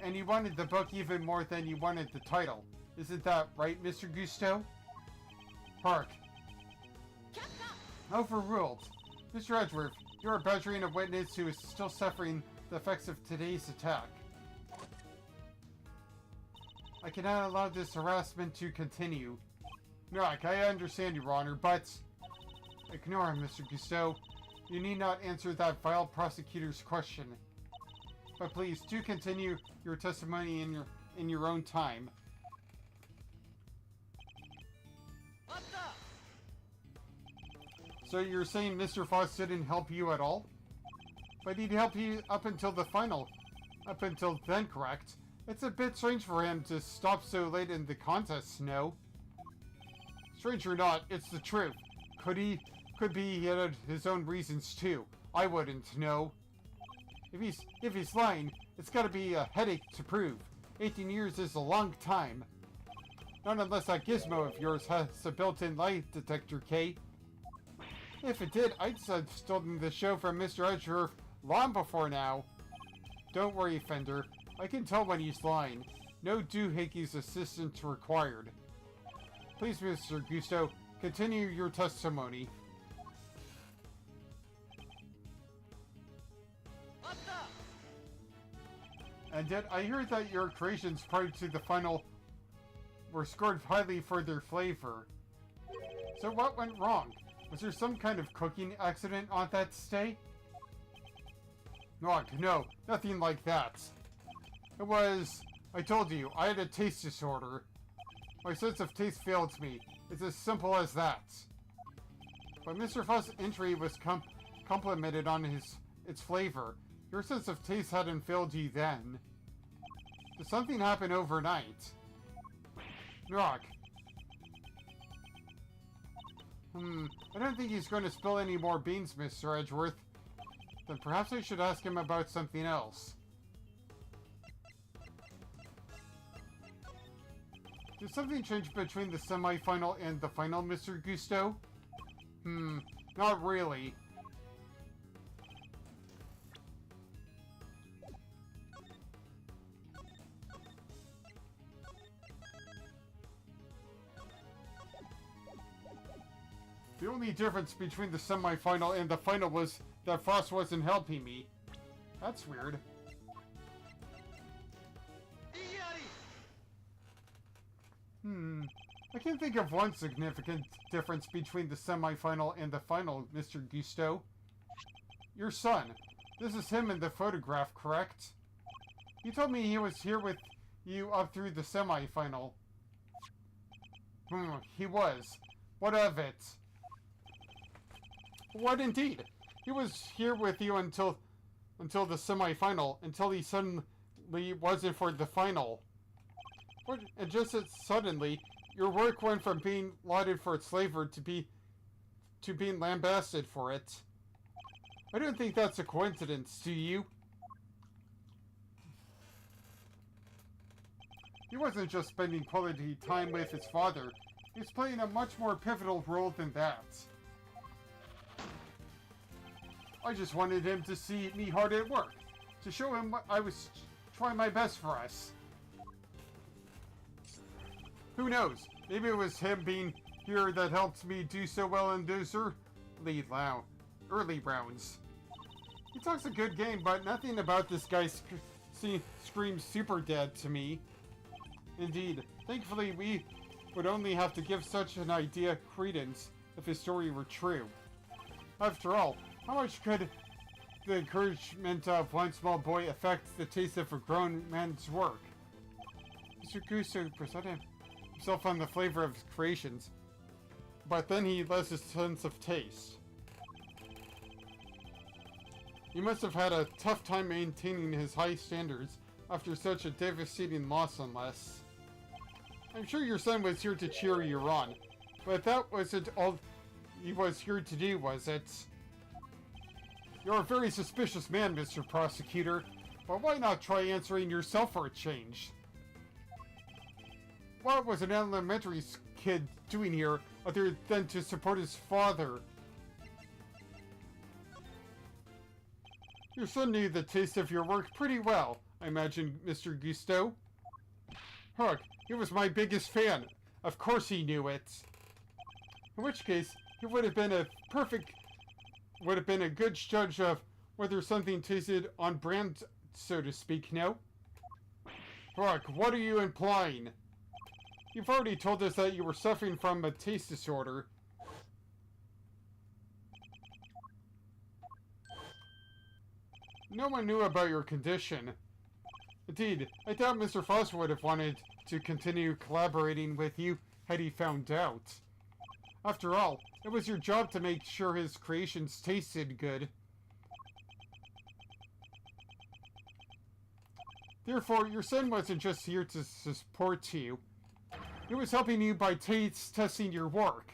And you wanted the book even more than you wanted the title. Isn't that right, Mr. Gusto? Hark. Overruled. Mr. Edgeworth, you're badgering a witness who is still suffering the effects of today's attack. I cannot allow this harassment to continue. No, I understand, Your Honor, but... Ignore him, Mr. Gusto. You need not answer that vile prosecutor's question. But please, do continue your testimony in your own time. So you're saying Mr. Foss didn't help you at all? But he'd help you up until the final. Up until then, correct? It's a bit strange for him to stop so late in the contest, no? Strange or not, it's the truth. Could be he had his own reasons too. I wouldn't know. If he's lying, it's gotta be a headache to prove. 18 years is a long time. Not unless that gizmo of yours has a built-in lie detector, Kay. If it did, I'd have stolen the show from Mr. Edgeworth long before now. Don't worry, Fender. I can tell when he's lying. No doohickeys assistance required. Please, Mr. Gusto, continue your testimony. And yet, I heard that your creations prior to the final were scored highly for their flavor. So what went wrong? Was there some kind of cooking accident on that stay? No, nothing like that. It was... I told you, I had a taste disorder. My sense of taste failed me. It's as simple as that. But Mr. Fuss' entry was complimented on its flavor. Your sense of taste hadn't failed you then. Did something happen overnight? Rock. I don't think he's going to spill any more beans, Mr. Edgeworth. Then perhaps I should ask him about something else. Did something change between the semi-final and the final, Mr. Gusto? Not really. The only difference between the semi-final and the final was that Frost wasn't helping me. That's weird. I can think of one significant difference between the semi-final and the final, Mr. Gusto. Your son. This is him in the photograph, correct? You told me he was here with you up through the semi-final. He was. What of it? What indeed? He was here with you until the semi-final, until he suddenly wasn't for the final. And just as suddenly, your work went from being lauded for its flavor to being lambasted for it. I don't think that's a coincidence, do you? He wasn't just spending quality time with his father. He was playing a much more pivotal role than that. I just wanted him to see me hard at work, to show him I was trying my best for us. Who knows? Maybe it was him being here that helped me do so well in those early rounds. He talks a good game, but nothing about this guy screams super dead to me. Indeed, thankfully we would only have to give such an idea credence if his story were true. After all, how much could the encouragement of one small boy affect the taste of a grown man's work? Mr. Gusto presented himself on the flavor of his creations, but then he lost his sense of taste. He must have had a tough time maintaining his high standards after such a devastating loss, unless... I'm sure your son was here to cheer you on, but that wasn't all he was here to do, was it? You're a very suspicious man, Mr. Prosecutor, but why not try answering yourself for a change? What was an elementary kid doing here other than to support his father? Your son knew the taste of your work pretty well, I imagine, Mr. Gusto. Heck, he was my biggest fan. Of course he knew it. In which case, he would have been a good judge of whether something tasted on brand, so to speak, no? Heck, what are you implying? You've already told us that you were suffering from a taste disorder. No one knew about your condition. Indeed, I doubt Mr. Foster would have wanted to continue collaborating with you had he found out. After all, it was your job to make sure his creations tasted good. Therefore, your son wasn't just here to support you. He was helping you by taste testing your work.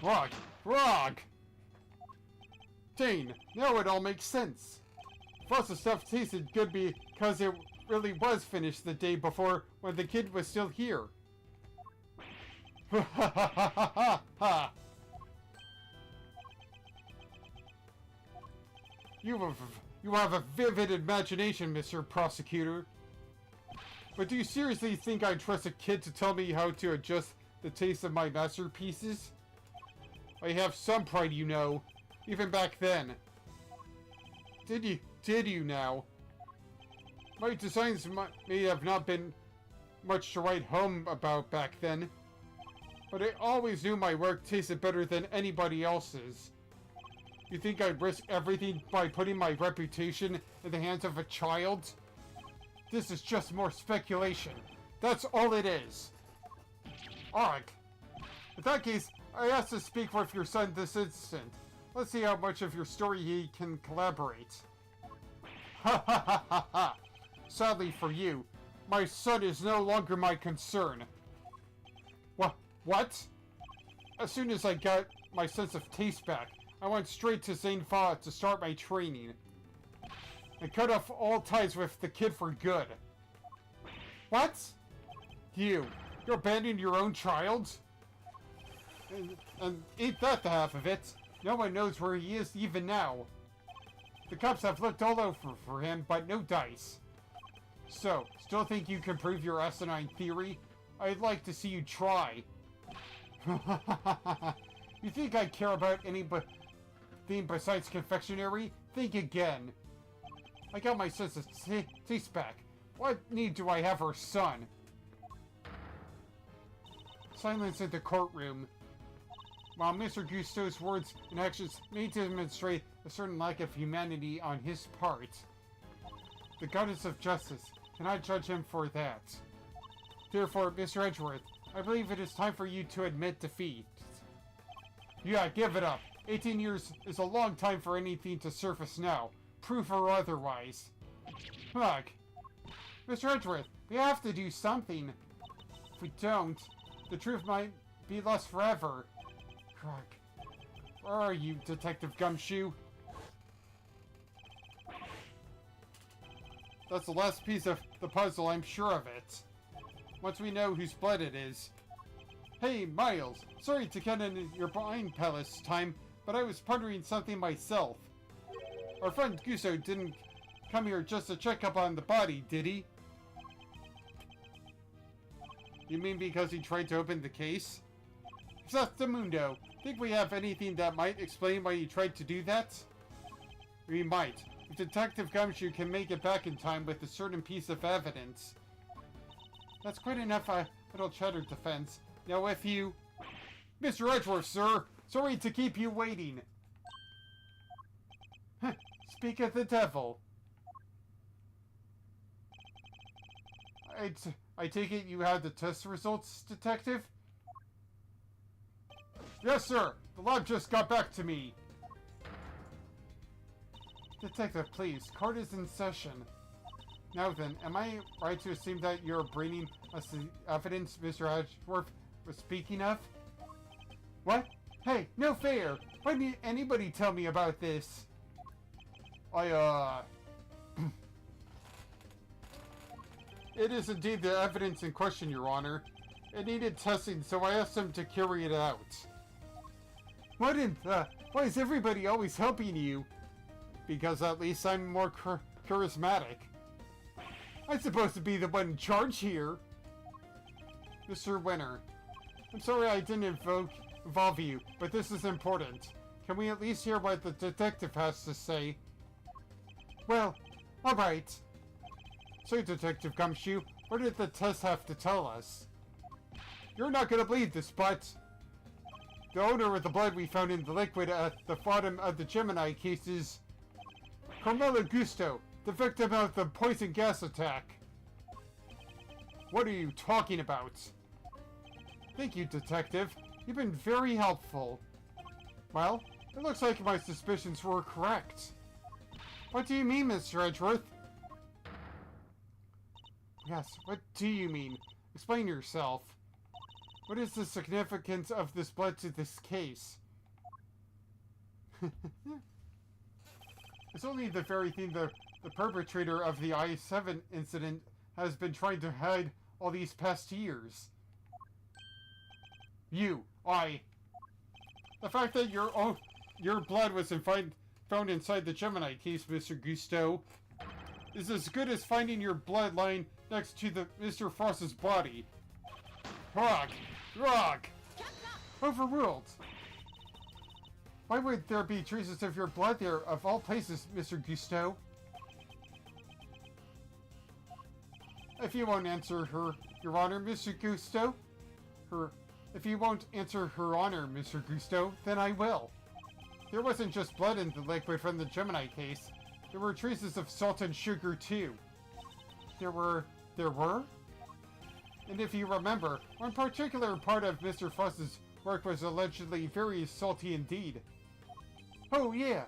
Rog! Dane, now it all makes sense. Foster's stuff tasted good because it really was finished the day before when the kid was still here. Ha ha ha ha ha ha! You have a vivid imagination, Mr. Prosecutor. But do you seriously think I'd trust a kid to tell me how to adjust the taste of my masterpieces? I have some pride, you know, even back then. Did you now? My designs may have not been much to write home about back then, but I always knew my work tasted better than anybody else's. You think I'd risk everything by putting my reputation in the hands of a child? This is just more speculation. That's all it is. Alright. In that case, I asked to speak with your son this instant. Let's see how much of your story he can collaborate. Ha ha ha ha ha! Sadly for you, my son is no longer my concern. What? As soon as I got my sense of taste back, I went straight to Zainfa to start my training. I cut off all ties with the kid for good. What? You're abandoning your own child? And ain't that the half of it? No one knows where he is even now. The cops have looked all over for him, but no dice. So, still think you can prove your asinine theory? I'd like to see you try. You think I care about anything besides confectionery? Think again. I got my sense of taste back. What need do I have her son? Silence in the courtroom. While Mr. Gusteau's words and actions may demonstrate a certain lack of humanity on his part, the goddess of justice cannot judge him for that. Therefore, Mr. Edgeworth, I believe it is time for you to admit defeat. Yeah, give it up. 18 years is a long time for anything to surface now, proof or otherwise. Ugh. Mr. Edgeworth, we have to do something. If we don't, the truth might be lost forever. Ugh. Where are you, Detective Gumshoe? That's the last piece of the puzzle, I'm sure of it. Once we know whose blood it is. Hey, Miles. Sorry to get in your behind palace time, but I was pondering something myself. Our friend Guso didn't come here just to check up on the body, did he? You mean because he tried to open the case? Exactamundo. Think we have anything that might explain why he tried to do that? We might. If Detective Gumshoe can make it back in time with a certain piece of evidence. That's quite enough idle chatter, defense. Now if you... Mr. Edgeworth, sir! Sorry to keep you waiting. Speak of the devil. I take it you have the test results, Detective? Yes, sir! The lab just got back to me. Detective, please. Court is in session. Now then, am I right to assume that you're bringing us the evidence Mr. Edgeworth was speaking of? What? Hey, no fair! Why didn't anybody tell me about this? It is indeed the evidence in question, Your Honor. It needed testing, so I asked him to carry it out. What in the... Why is everybody always helping you? Because at least I'm more charismatic. I'm supposed to be the one in charge here. Mr. Winner, I'm sorry I didn't involve you, but this is important. Can we at least hear what the detective has to say? Well, alright. So, Detective Gumshoe, what did the test have to tell us? You're not gonna believe this, but... the odor of the blood we found in the liquid at the bottom of the Gemini case is... Carmela Gusto, the victim of the poison gas attack. What are you talking about? Thank you, Detective. You've been very helpful. Well, it looks like my suspicions were correct. What do you mean, Mr. Edgeworth? Yes, what do you mean? Explain yourself. What is the significance of this blood to this case? It's only the very thing the perpetrator of the I-7 incident has been trying to hide all these past years. The fact that your blood was found inside the Gemini case, Mr. Gusto, is as good as finding your blood lying next to Mr. Frost's body. Wrong! Overruled! Why would there be traces of your blood there, of all places, Mr. Gusto? If you won't answer Your Honor, Mr. Gusto, if you won't answer Her Honor, Mr. Gusto, then I will. There wasn't just blood in the liquid from the Gemini case. There were traces of salt and sugar, too. There were? And if you remember, one particular part of Mr. Frost's work was allegedly very salty indeed. Oh, yeah.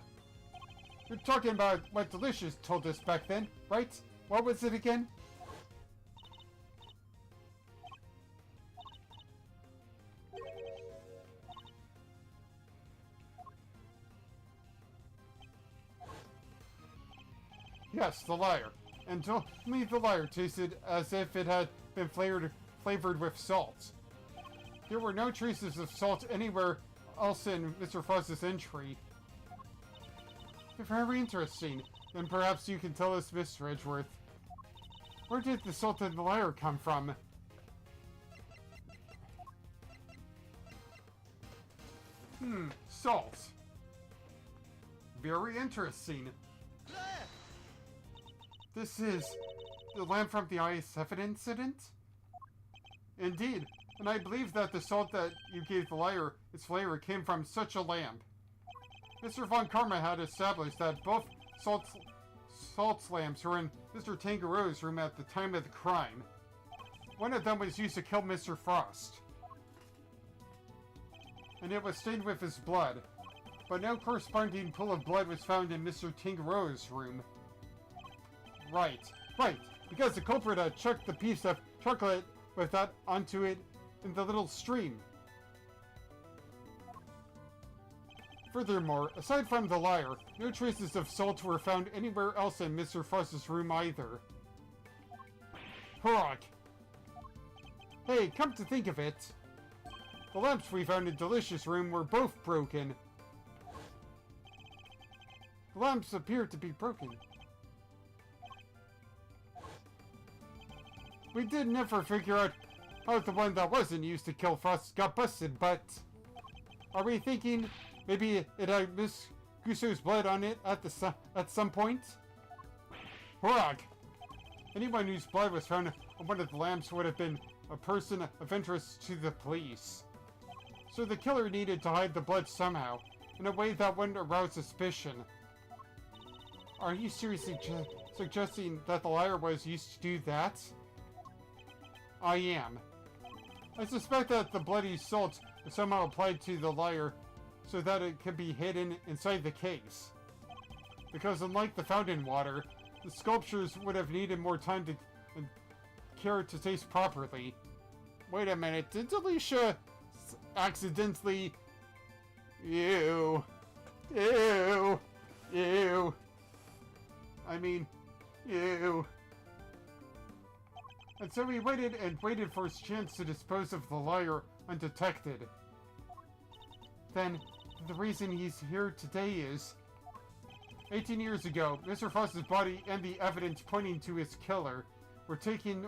You're talking about what Delicious told us back then, right? What was it again? Yes, the liar. And only the liar tasted as if it had been flavored with salt. There were no traces of salt anywhere else in Mr. Frost's entry. Very interesting. Then perhaps you can tell us, Mr. Edgeworth. Where did the salt in the liar come from? Salt. Very interesting. This is the lamp from the I-7 incident? Indeed, and I believe that the salt that you gave the liar its flavor came from such a lamp. Mr. Von Karma had established that both salt lamps were in Mr. Tangaro's room at the time of the crime. One of them was used to kill Mr. Frost. And it was stained with his blood, but no corresponding pool of blood was found in Mr. Tangaro's room. Right, because the culprit had chucked the piece of chocolate with that onto it in the little stream. Furthermore, aside from the liar, no traces of salt were found anywhere else in Mr. Frost's room either. Hurrah! Hey, come to think of it, the lamps we found in Delicious' room were both broken. The lamps appear to be broken. We did never figure out how the one that wasn't used to kill Frost got busted, but are we thinking maybe it had Miss Gusto's blood on it at some point? Hurrah! Anyone whose blood was found on one of the lamps would have been a person of interest to the police. So the killer needed to hide the blood somehow, in a way that wouldn't arouse suspicion. Are you seriously suggesting that the liar was used to do that? I am. I suspect that the bloody salt was somehow applied to the liar so that it could be hidden inside the case. Because unlike the fountain water, the sculptures would have needed more time and care to taste properly. Wait a minute, did Alicia accidentally... Ew. I mean, ew. And so he waited and waited for his chance to dispose of the liar undetected. Then, the reason he's here today is... 18 years ago, Mr. Frost's body and the evidence pointing to his killer were taken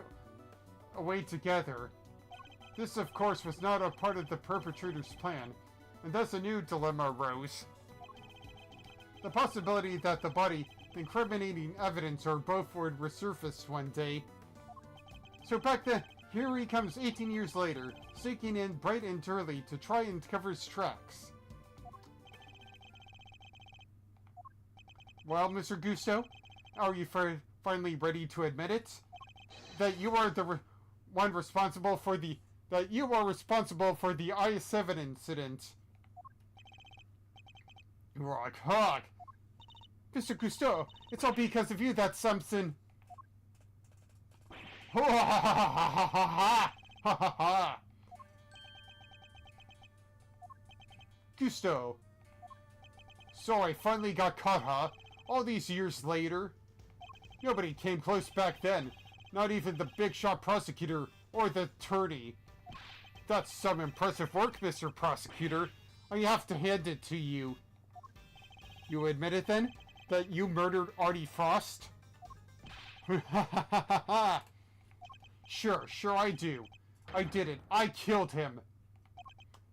away together. This, of course, was not a part of the perpetrator's plan, and thus a new dilemma arose. The possibility that the body, incriminating evidence, or both would resurface one day. So back then, here he comes 18 years later, sneaking in bright and early to try and cover his tracks. Well, Mr. Gusto, are you finally ready to admit it? That you are the one responsible for the... That you are responsible for the I-7 incident. Rock hog. Mr. Gusto, it's all because of you that Simpson... Ha ha ha ha ha ha ha ha ha. Gusto. So I finally got caught, huh? All these years later? Nobody came close back then. Not even the big shot prosecutor or the attorney. That's some impressive work, Mr. Prosecutor. I have to hand it to you. You admit it then? That you murdered Artie Frost? Sure I do. I did it. I killed him.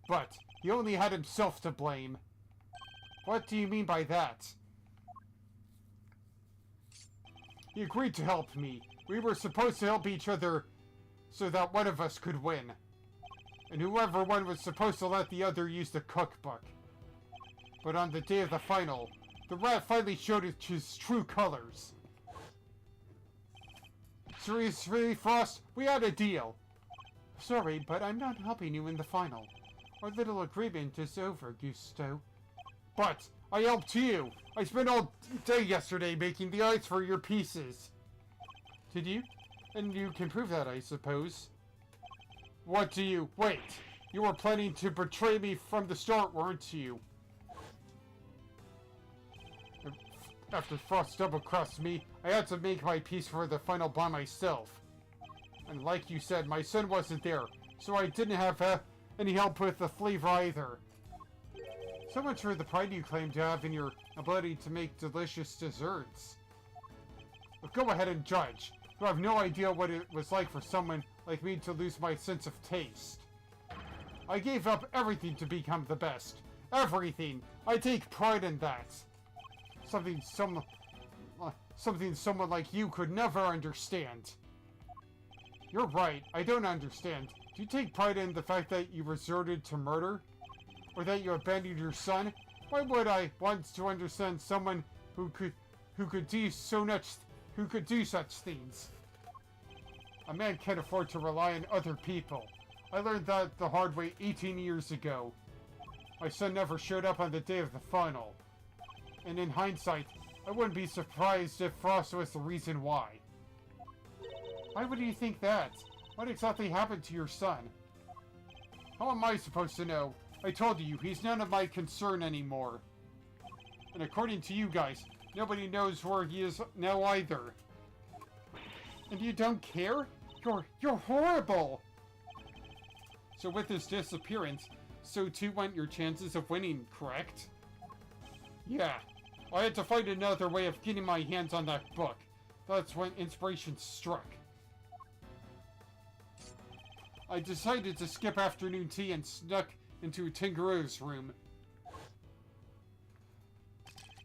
But he only had himself to blame. What do you mean by that? He agreed to help me. We were supposed to help each other so that one of us could win. And whoever won was supposed to let the other use the cookbook. But on the day of the final, the rat finally showed its true colors. Seriously, Frost, we had a deal. Sorry, but I'm not helping you in the final. Our little agreement is over, Gusto. But I helped you. I spent all day yesterday making the eyes for your pieces. Did you? And you can prove that, I suppose. What do you... Wait. You were planning to betray me from the start, weren't you? After Frost double-crossed me, I had to make my piece for the final by myself. And like you said, my son wasn't there, so I didn't have any help with the flavor either. So much for the pride you claim to have in your ability to make delicious desserts. But go ahead and judge. You have no idea what it was like for someone like me to lose my sense of taste. I gave up everything to become the best. Everything! I take pride in that. Something someone like you could never understand. You're right, I don't understand. Do you take pride in the fact that you resorted to murder? Or that you abandoned your son? Why would I want to understand someone who could do such things? A man can't afford to rely on other people. I learned that the hard way 18 years ago. My son never showed up on the day of the final. And in hindsight, I wouldn't be surprised if Frost was the reason why. Why would you think that? What exactly happened to your son? How am I supposed to know? I told you, he's none of my concern anymore. And according to you guys, nobody knows where he is now either. And you don't care? You're horrible! So with his disappearance, so too went your chances of winning, correct? Yeah. I had to find another way of getting my hands on that book. That's when inspiration struck. I decided to skip afternoon tea and snuck into Tingerou's room.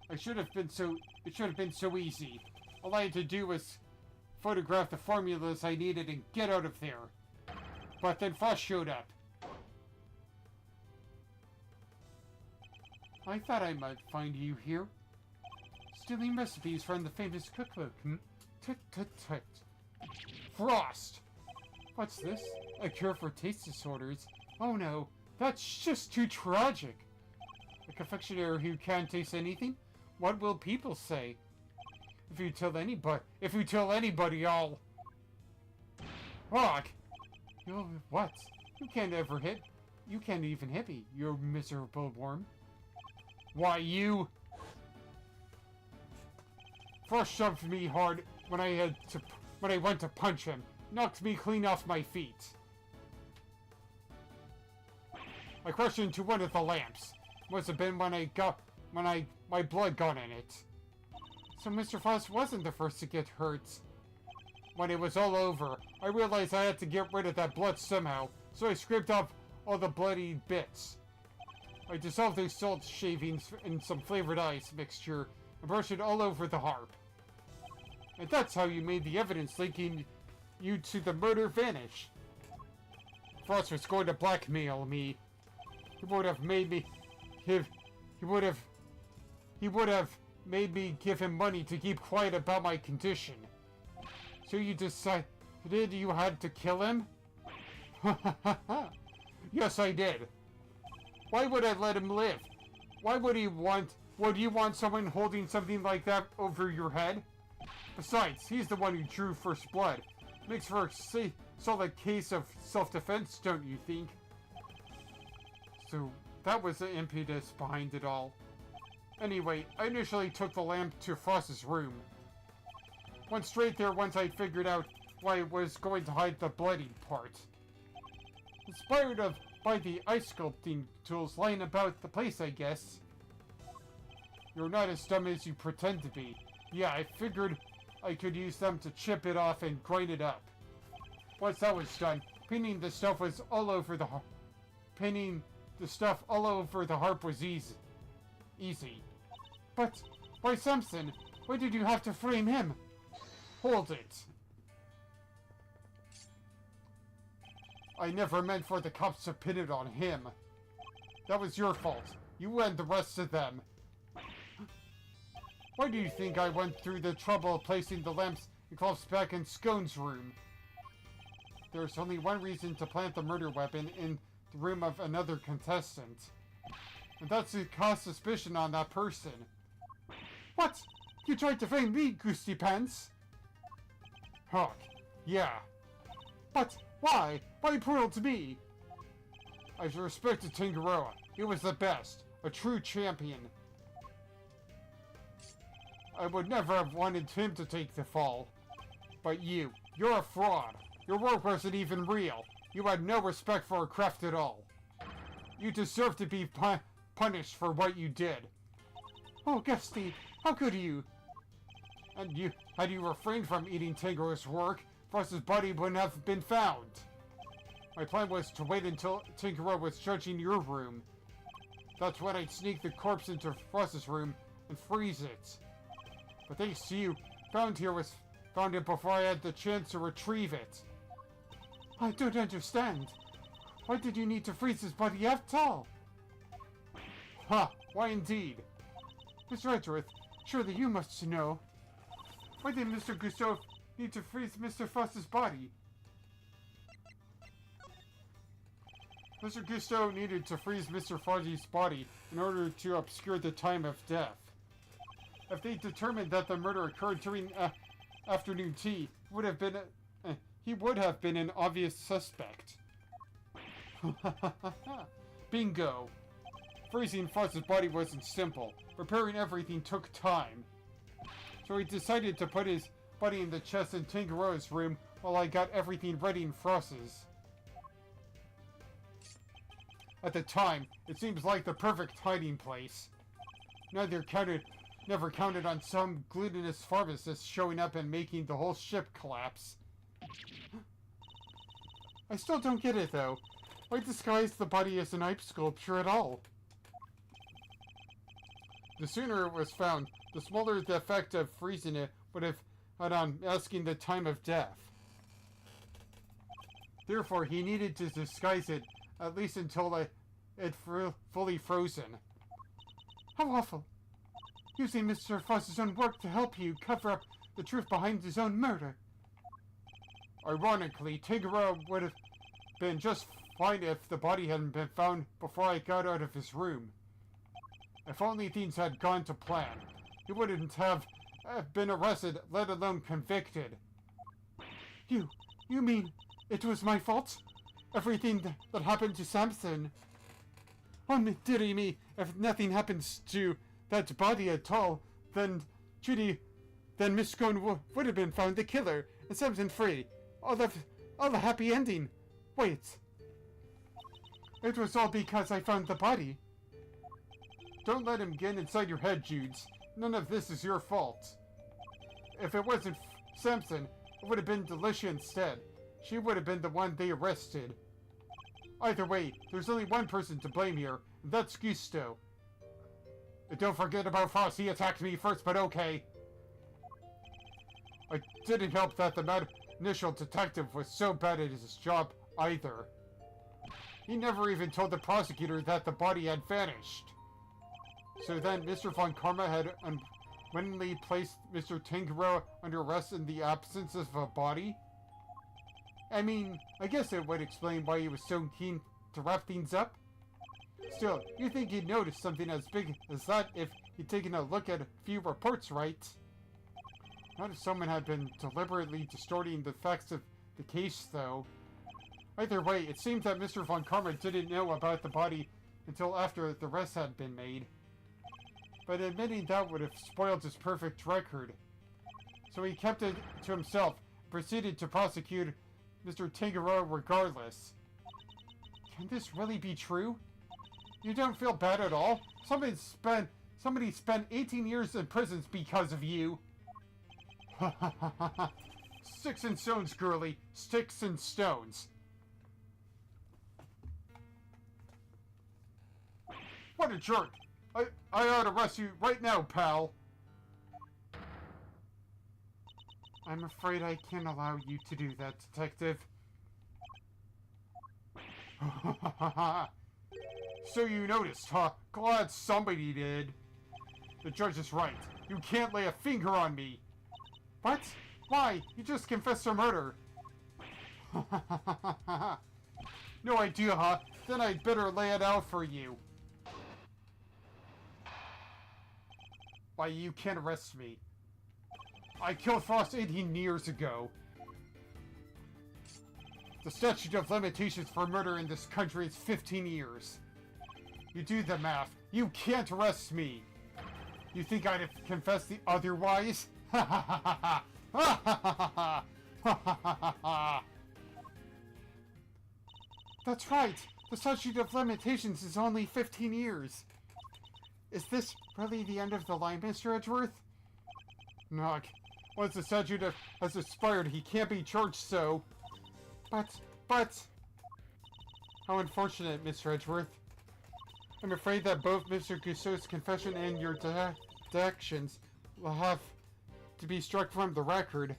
It should have been so easy. All I had to do was photograph the formulas I needed and get out of there. But then Frost showed up. I thought I might find you here. Stealing recipes from the famous cookbook, Tut tut tut. Frost! What's this? A cure for taste disorders? Oh no, that's just too tragic. A confectioner who can't taste anything? What will people say? If you tell anybody, I'll... Rock! What? You can't even hit me, you miserable worm. Why, you... Frost shoved me hard when I went to punch him. Knocked me clean off my feet. I crashed into one of the lamps. Must have been when my blood got in it. So Mr. Frost wasn't the first to get hurt. When it was all over, I realized I had to get rid of that blood somehow, so I scraped off all the bloody bits. I dissolved those salt shavings in some flavored ice mixture and brushed it all over the harp. And that's how you made the evidence linking you to the murder vanish. Frost was going to blackmail me. He would have made me... He would have made me give him money to keep quiet about my condition. So you decided you had to kill him? Yes, I did. Why would I let him live? Why would you want someone holding something like that over your head? Besides, he's the one who drew first blood. Makes for a solid case of self-defense, don't you think? So, that was the impetus behind it all. Anyway, I initially took the lamp to Frost's room. Went straight there once I figured out why I was going to hide the bloody part. Inspired by the ice sculpting tools lying about the place, I guess. You're not as dumb as you pretend to be. Yeah, I figured I could use them to chip it off and grind it up. Once that was done, painting the stuff all over the harp was easy. But why Samson? Why did you have to frame him? Hold it. I never meant for the cops to pin it on him. That was your fault. You and the rest of them. Why do you think I went through the trouble of placing the lamps and cloths back in Scone's room? There's only one reason to plant the murder weapon in the room of another contestant. And that's to cause suspicion on that person. What? You tried to frame me, Goosey Pants? Hawk, yeah. But why? Why brutal to me? I respected Tangaroa. He was the best. A true champion. I would never have wanted him to take the fall. But you're a fraud. Your work wasn't even real. You had no respect for our craft at all. You deserve to be punished for what you did. Oh, Gusty, how could you? And had you refrained from eating Tangaroa's work, Frost's body wouldn't have been found. My plan was to wait until Tangaroa was judging your room. That's when I'd sneak the corpse into Frost's room and freeze it. But thanks to you, found it before I had the chance to retrieve it. I don't understand. Why did you need to freeze his body after all? Ha! Why indeed? Mr. Edgeworth, surely you must know. Why did Mr. Gusteau need to freeze Mr. Frost's body? Mr. Gusteau needed to freeze Mr. Froggy's body in order to obscure the time of death. If they determined that the murder occurred during afternoon tea, he would have been an obvious suspect. Bingo! Freezing Frost's body wasn't simple. Preparing everything took time. So he decided to put his body in the chest in Tangaroa's room while I got everything ready in Frost's. At the time, it seems like the perfect hiding place. Never counted on some glutinous pharmacist showing up and making the whole ship collapse. I still don't get it, though. Why disguise the body as an ice sculpture at all? The sooner it was found, the smaller the effect of freezing it would have had on asking the time of death. Therefore, he needed to disguise it, at least until it fully frozen. How awful! Using Mr. Frost's own work to help you cover up the truth behind his own murder. Ironically, Tangaroa would have been just fine if the body hadn't been found before I got out of his room. If only things had gone to plan, he wouldn't have been arrested, let alone convicted. You mean it was my fault? Everything that happened to Samson? Oh, dearie me, if nothing happens to that body at all, then Miss Scone would have been found the killer, and Samson free. All the happy ending. Wait. It was all because I found the body. Don't let him get inside your head, Judes. None of this is your fault. If it wasn't Samson, it would have been Delicia instead. She would have been the one they arrested. Either way, there's only one person to blame here, and that's Gusteau. And don't forget about Frost, he attacked me first, but okay. It didn't help that the initial detective was so bad at his job, either. He never even told the prosecutor that the body had vanished. So then Mr. Von Karma had willingly placed Mr. Tangaroa under arrest in the absence of a body? I mean, I guess it would explain why he was so keen to wrap things up. Still, you think he'd notice something as big as that if he'd taken a look at a few reports, right? Not if someone had been deliberately distorting the facts of the case, though. Either way, it seems that Mr. Von Karma didn't know about the body until after the arrest had been made. But admitting that would have spoiled his perfect record. So he kept it to himself, proceeded to prosecute Mr. Tangaroa regardless. Can this really be true? You don't feel bad at all? Somebody spent 18 years in prisons because of you. Ha ha ha ha ha. Sticks and stones, girly. Sticks and stones. What a jerk. I ought to arrest you right now, pal. I'm afraid I can't allow you to do that, Detective. So you noticed, huh? Glad somebody did. The judge is right. You can't lay a finger on me. What? Why? You just confessed to murder. No idea, huh? Then I'd better lay it out for you. Why, you can't arrest me. I killed Frost 18 years ago. The statute of limitations for murder in this country is 15 years. You do the math. You can't arrest me. You think I'd have confessed the otherwise? Ha ha ha ha ha ha ha ha ha ha. That's right. The statute of limitations is only 15 years. Is this really the end of the line, Mr. Edgeworth? Nog. Once the statute has expired, he can't be charged, so... But... How unfortunate, Mr. Edgeworth. I'm afraid that both Mr. Gusso's confession and your deductions will have to be struck from the record.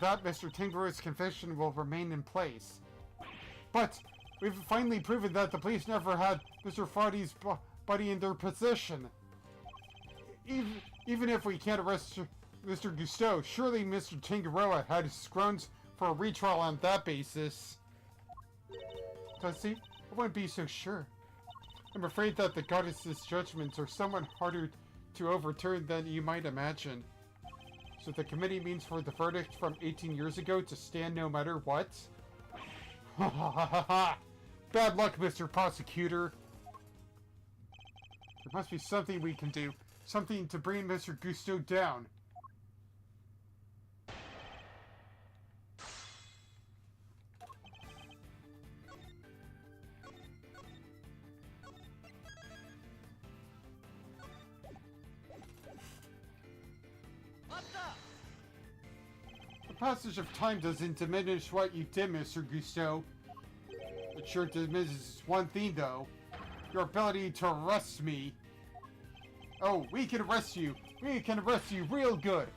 That Mr. Tangaroa's confession will remain in place. But we've finally proven that the police never had Mr. Foddy's body in their possession. Even if we can't arrest Mr. Gusteau, surely Mr. Tangaroa had his grounds for a retrial on that basis. Does he? I wouldn't be so sure. I'm afraid that the goddess's judgments are somewhat harder to overturn than you might imagine. So the committee means for the verdict from 18 years ago to stand no matter what? Ha ha ha ha ha! Bad luck, Mr. Prosecutor! There must be something we can do. Something to bring Mr. Gusteau down. The passage of time doesn't diminish what you did, Mr. Gusteau. It sure diminishes one thing, though. Your ability to arrest me. Oh, we can arrest you. We can arrest you real good.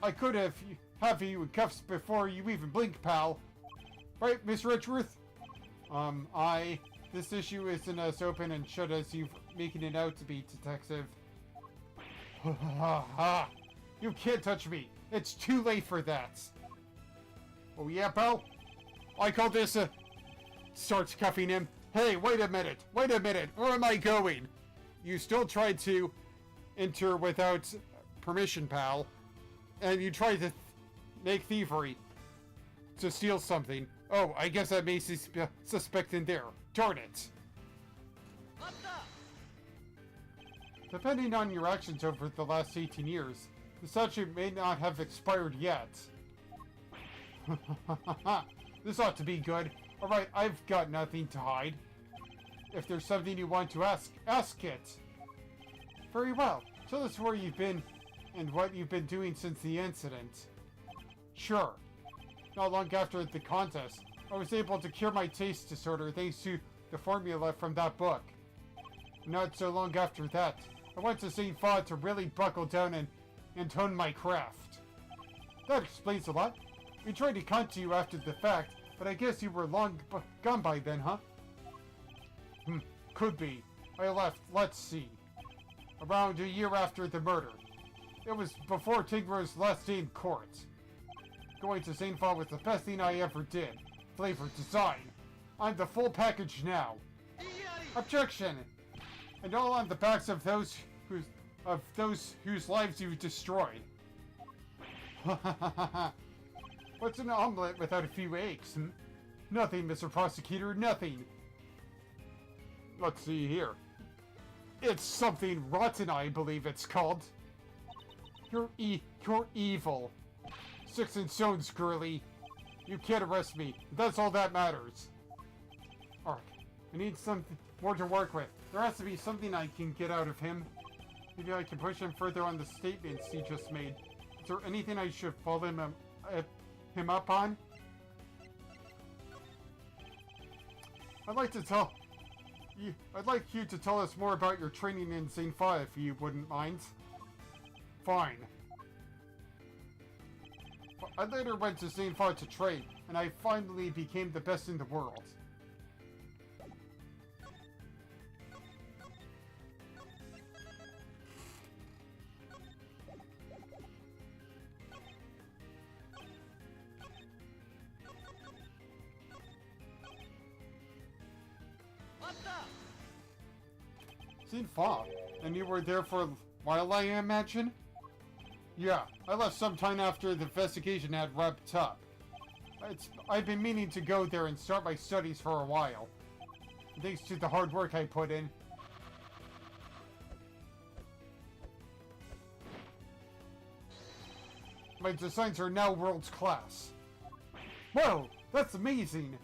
I could have you in cuffs before you even blink, pal. Right, Mr. Edgeworth? This issue isn't as open and shut as you've making it out to be, Detective. Ha ha ha! You can't touch me. It's too late for that. Oh yeah, pal? I call this a... Starts cuffing him. Hey, wait a minute. Wait a minute. Where am I going? You still tried to enter without permission, pal. And you tried to make thievery. To steal something. Oh, I guess I may suspect in there. Darn it. Depending on your actions over the last 18 years, the statute may not have expired yet. This ought to be good. Alright, I've got nothing to hide. If there's something you want to ask, ask it. Very well. Tell us where you've been and what you've been doing since the incident. Sure. Not long after the contest, I was able to cure my taste disorder thanks to the formula from that book. Not so long after that, I went to St. Fod to really buckle down and hone my craft. That explains a lot. We tried to contact you after the fact, but I guess you were long gone by then, huh? Could be. I left. Let's see. around a year after the murder. It was before Tigra's last day in court. Going to St. Fa was the best thing I ever did. Flavor, design. I'm the full package now. Objection! And all on the backs of those whose lives you've destroyed. What's an omelet without a few eggs? Nothing, Mr. Prosecutor, nothing. Let's see here. It's something rotten, I believe it's called. You're evil. Sticks and stones, girly. You can't arrest me. That's all that matters. Ark, I need something more to work with. There has to be something I can get out of him. Maybe I can push him further on the statements he just made. Is there anything I should follow him up on? I'd like you to tell us more about your training in St. Fa, if you wouldn't mind. Fine. I later went to St. Fa to train, and I finally became the best in the world. St. Fa? And you were there for a while, I imagine? Yeah, I left sometime after the investigation had wrapped up. I've been meaning to go there and start my studies for a while. Thanks to the hard work I put in. My designs are now world class. Whoa, that's amazing!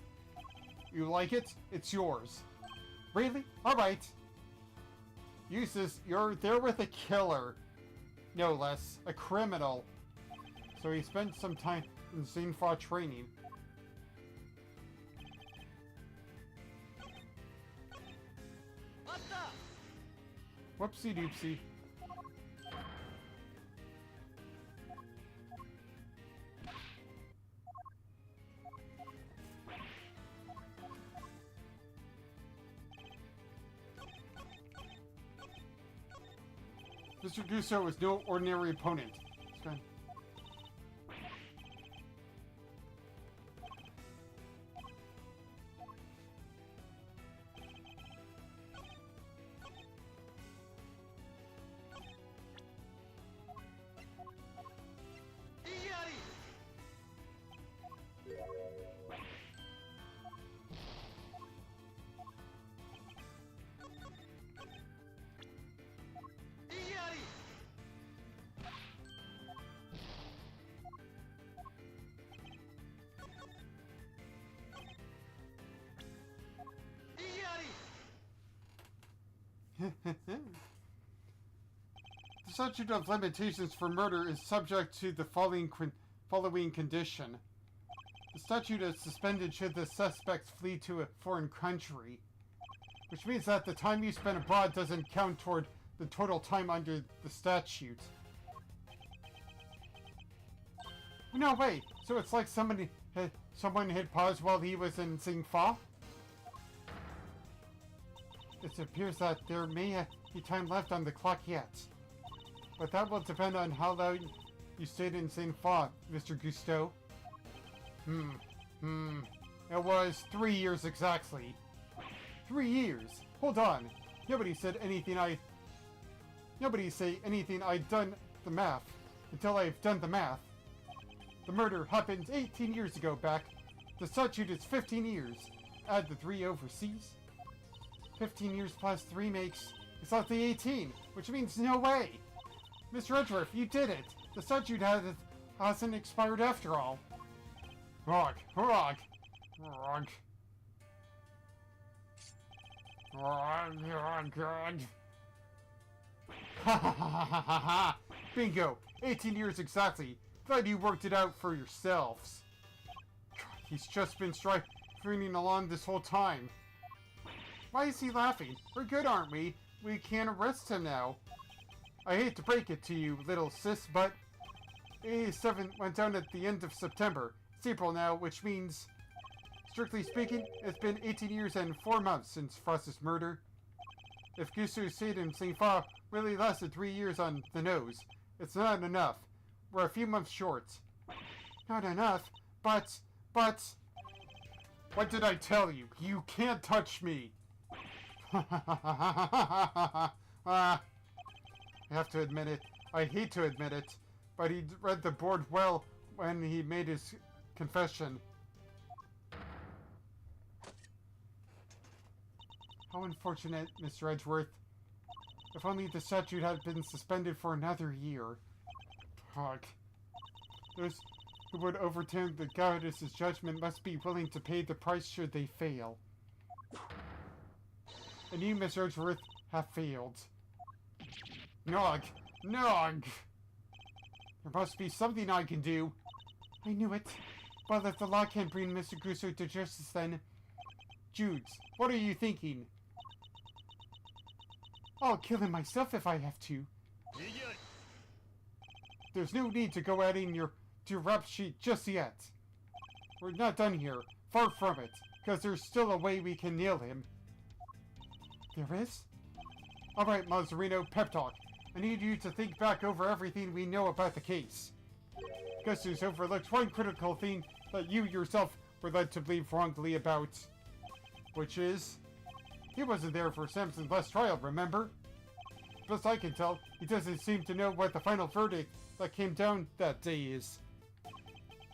You like it? It's yours. Really? Alright. Eustace, you're there with a killer. No less. A criminal. So he spent some time in St. Fa training. Whoopsie doopsie. Mr. Gusto is no ordinary opponent. The statute of limitations for murder is subject to the following condition. The statute is suspended should the suspects flee to a foreign country, which means that the time you spend abroad doesn't count toward the total time under the statute. No way! So it's like someone hit pause while he was in St. Fa? It appears that there may be time left on the clock yet. But that will depend on how long you stayed in St. Fa, Mr. Gusto. It was 3 years exactly. 3 years? Hold on. Nobody say anything I'd done the math. Until I've done the math. The murder happened 18 years ago back. The statute is 15 years. Add the 3 overseas. 15 years plus 3 makes exactly 18, which means no way. Mr. Edgeworth, you did it. The statute hasn't expired after all. Rog. Ha ha ha ha ha ha! Bingo! 18 years exactly. Glad you worked it out for yourselves. God, he's just been stringing along this whole time. Why is he laughing? We're good, aren't we? We can't arrest him now. I hate to break it to you, little sis, but A7 went down at the end of September. It's April now, which means, strictly speaking, it's been 18 years and 4 months since Frost's murder. If Gusu's sentencing file really lasted 3 years on the nose, it's not enough. We're a few months short. Not enough? But... What did I tell you? You can't touch me! I have to admit it. I hate to admit it, but he read the board well when he made his confession. How unfortunate, Mr. Edgeworth. If only the statute had been suspended for another year. Ugh. Those who would overturn the goddess's judgment must be willing to pay the price should they fail. And you, Mr. Edgeworth, have failed. Nog! Nog! There must be something I can do. I knew it. But if the law can't bring Mr. Guso to justice, then... Judes, what are you thinking? I'll kill him myself if I have to. There's no need to go adding your rap sheet just yet. We're not done here. Far from it. Because there's still a way we can nail him. There is? Alright, Mazzarino, pep talk. I need you to think back over everything we know about the case. Gusu's overlooked one critical thing that you yourself were led to believe wrongly about. Which is... He wasn't there for Samson's last trial, remember? Best I can tell, he doesn't seem to know what the final verdict that came down that day is.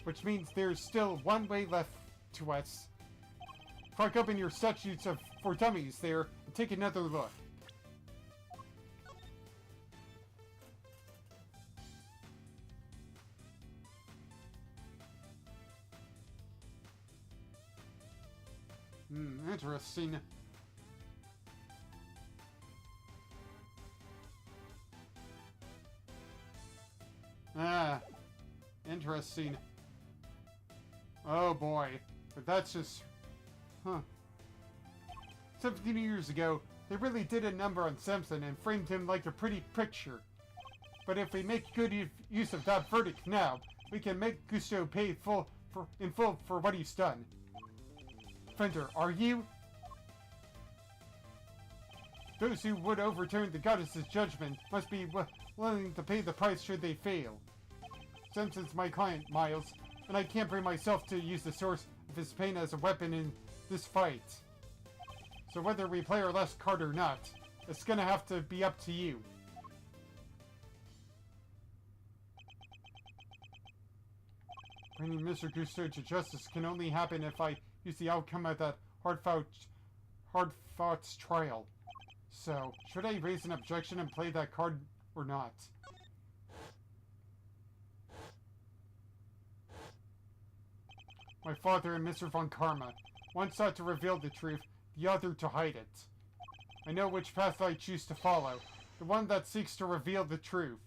Which means there's still one way left to us. Crack open your statutes for dummies there and take another look. Interesting. Interesting. Oh boy. But that's just... Huh. 17 years ago, they really did a number on Samson and framed him like a pretty picture. But if we make good use of that verdict now, we can make Gusto pay in full for what he's done. Fender, are you? Those who would overturn the goddess's judgment must be willing to pay the price should they fail. Samson's my client, Miles, and I can't bring myself to use the source of his pain as a weapon in this fight. So whether we play our last card or not, it's gonna have to be up to you. Bringing Mr. Gusto to justice can only happen if I use the outcome of that hard-fought trial. So, should I raise an objection and play that card or not? My father and Mr. Von Karma, one sought to reveal the truth, the other to hide it. I know which path I choose to follow, the one that seeks to reveal the truth.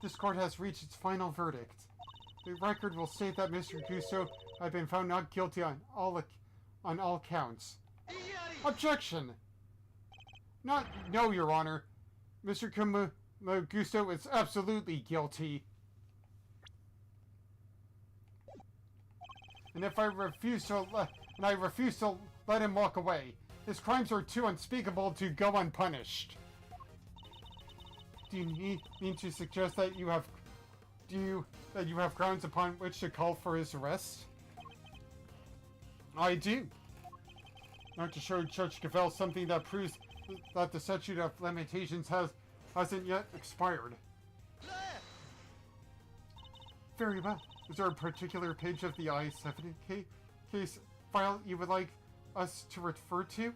This court has reached its final verdict. The record will state that Mr. Gusto had been found not guilty on all counts. Objection! No, Your Honor. Mr. Gusto is absolutely guilty. And I refuse to let him walk away. His crimes are too unspeakable to go unpunished. Do you mean to suggest that you have grounds upon which to call for his arrest? I do. Not to show Judge Cavell something that proves that the statute of limitations hasn't yet expired. Very well. Is there a particular page of the I-7 case file you would like us to refer to?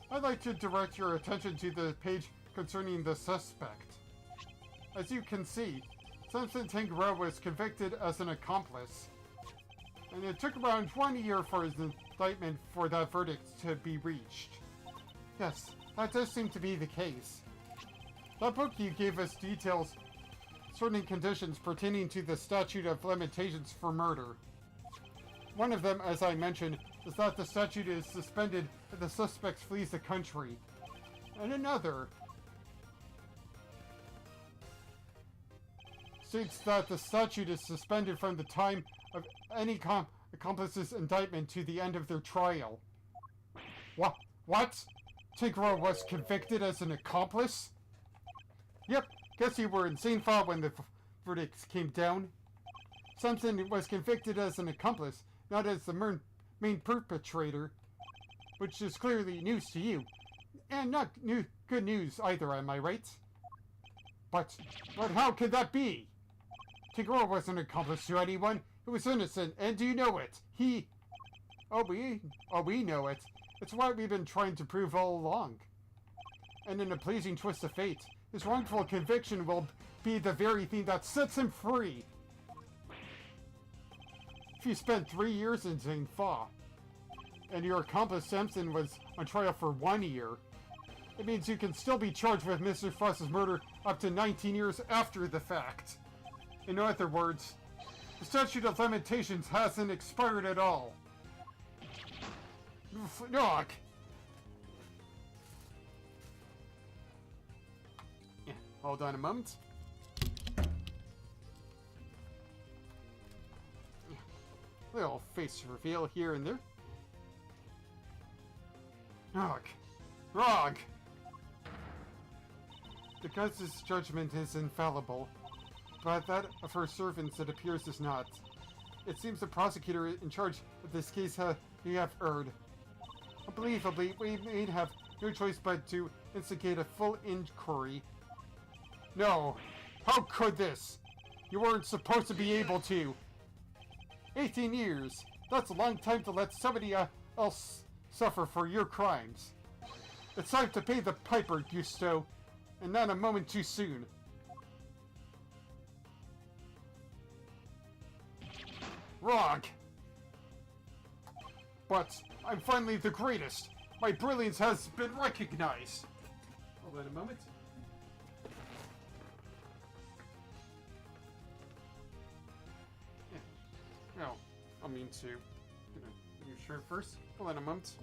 I'd like to direct your attention to the page concerning the suspect. As you can see, Samson Tangaroa was convicted as an accomplice, and it took around 1 year for his indictment for that verdict to be reached. Yes, that does seem to be the case. That book you gave us details certain conditions pertaining to the statute of limitations for murder. One of them, as I mentioned, is that the statute is suspended if the suspect flees the country. And another states that the statute is suspended from the time of any accomplice's indictment to the end of their trial. What? Tigro was convicted as an accomplice? Yep, guess you were insane file when the verdicts came down. Simpson was convicted as an accomplice, not as the main perpetrator, which is clearly news to you. And not good news either, am I right? But how could that be? Tigro wasn't an accomplice to anyone. He was innocent, and you know it. We know it. It's what we've been trying to prove all along. And in a pleasing twist of fate, his wrongful conviction will be the very thing that sets him free. If you spent 3 years in Zingfa, and your accomplice Simpson was on trial for 1 year, it means you can still be charged with Mr. Frost's murder up to 19 years after the fact. In other words, the statute of limitations hasn't expired at all. Knock! Yeah, hold on a moment. Little face reveal here and there. Wrong! The goddess' judgment is infallible, but that of her servants it appears is not. It seems the prosecutor in charge of this case you have erred. Unbelievably, we may have no choice but to instigate a full inquiry. No! How could this? You weren't supposed to be able to! 18 years! That's a long time to let somebody else suffer for your crimes. It's time to pay the piper, Gusto, and not a moment too soon. Wrong! But I'm finally the greatest! My brilliance has been recognized! Hold on a moment. Yeah. Oh, I'll mean to. You sure first? Hold on a moment.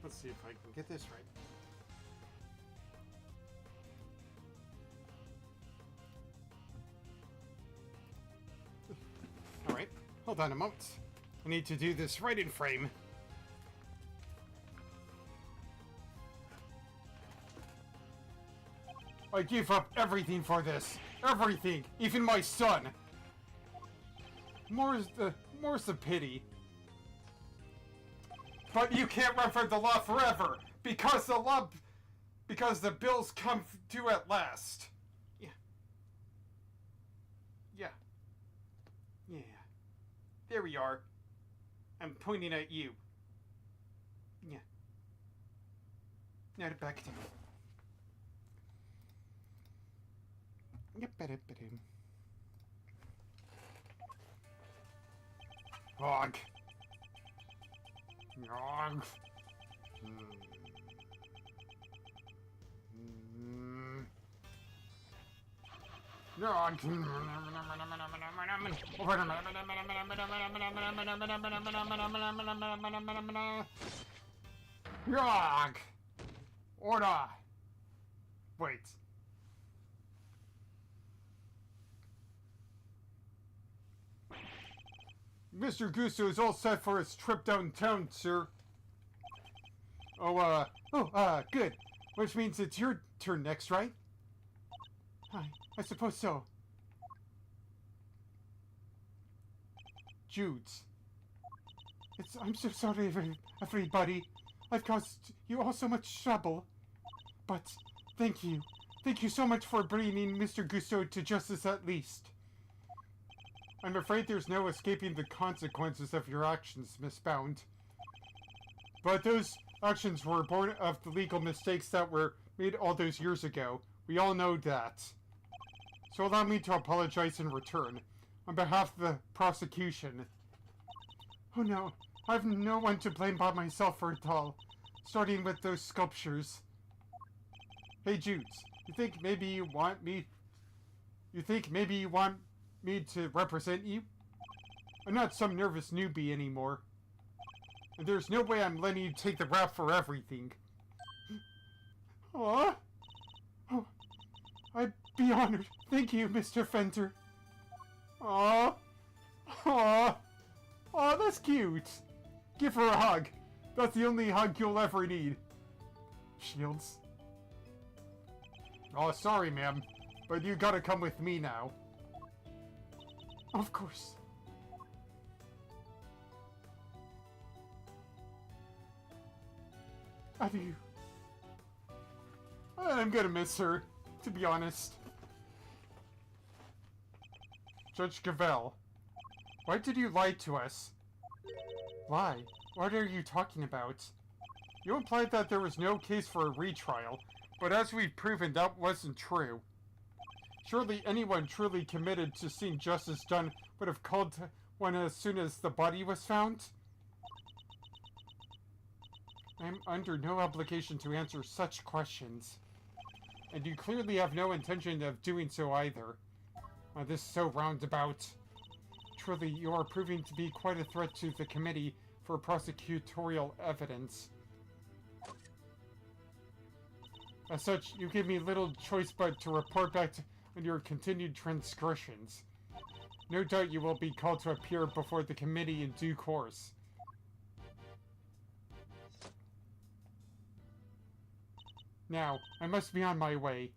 Let's see if I can get this right. Alright, hold on a moment. I need to do this right in frame. I gave up everything for this. Everything, even my son. More's the pity. But you can't run for the law forever, because the bills come due at last. Yeah. Yeah. Yeah. There we are. I'm pointing at you. Yeah. Now to back down. Hog. Nog. Nog. Nog. Order. Wait. Mr. Gusto is all set for his trip downtown, sir. Good. Which means it's your turn next, right? I suppose so. Judes. I'm so sorry, everybody. I've caused you all so much trouble. But, thank you. Thank you so much for bringing Mr. Gusto to justice at least. I'm afraid there's no escaping the consequences of your actions, Miss Bound. But those actions were born of the legal mistakes that were made all those years ago. We all know that. So allow me to apologize in return, on behalf of the prosecution. Oh no, I've no one to blame but myself for it all, starting with those sculptures. Hey Judes, you think maybe you want me to represent you? I'm not some nervous newbie anymore. And there's no way I'm letting you take the rap for everything. Oh, I'd be honored. Thank you, Mr. Fenter. Aw. That's cute. Give her a hug. That's the only hug you'll ever need. Shields. Oh, sorry, ma'am. But you gotta come with me now. Of course. Adieu. I'm gonna miss her, to be honest. Judge Cavell, why did you lie to us? Lie? What are you talking about? You implied that there was no case for a retrial, but as we've proven, that wasn't true. Surely anyone truly committed to seeing justice done would have called one as soon as the body was found? I'm under no obligation to answer such questions. And you clearly have no intention of doing so either. This is so roundabout. Truly, you are proving to be quite a threat to the committee for prosecutorial evidence. As such, you give me little choice but to report back on your continued transgressions. No doubt you will be called to appear before the committee in due course. Now, I must be on my way.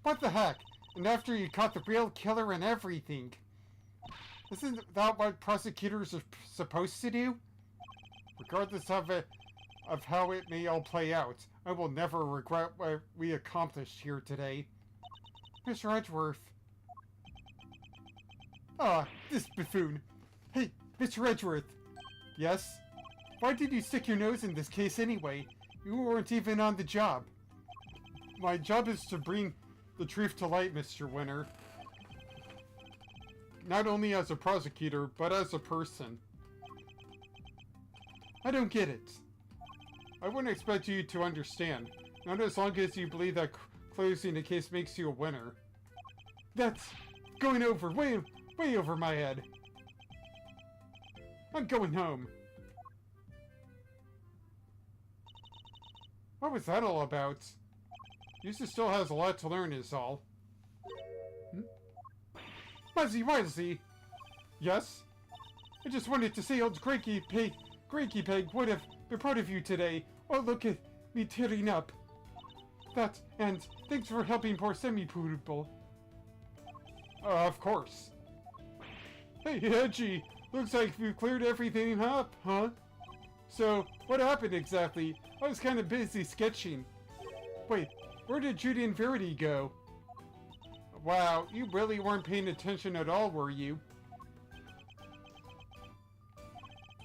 What the heck? And after you caught the real killer and everything. Isn't that what prosecutors are supposed to do? Regardless of how it may all play out, I will never regret what we accomplished here today. Mr. Edgeworth. Ah, this buffoon. Hey, Mr. Edgeworth. Yes? Why did you stick your nose in this case anyway? You weren't even on the job. My job is to bring the truth to light, Mr. Winter. Not only as a prosecutor, but as a person. I don't get it. I wouldn't expect you to understand. Not as long as you believe that closing the case makes you a winner. That's going over, way over my head. I'm going home. What was that all about? Yusa still has a lot to learn is all. Muzzy! Yes? I just wanted to say old Granky Peg would have been proud of you today. Oh, look at me tearing up. That, and thanks for helping poor Semi-Poodle. Of course. Hey, Edgy, looks like you've cleared everything up, huh? So, what happened exactly? I was kind of busy sketching. Wait, where did Judy and Verity go? Wow, you really weren't paying attention at all, were you?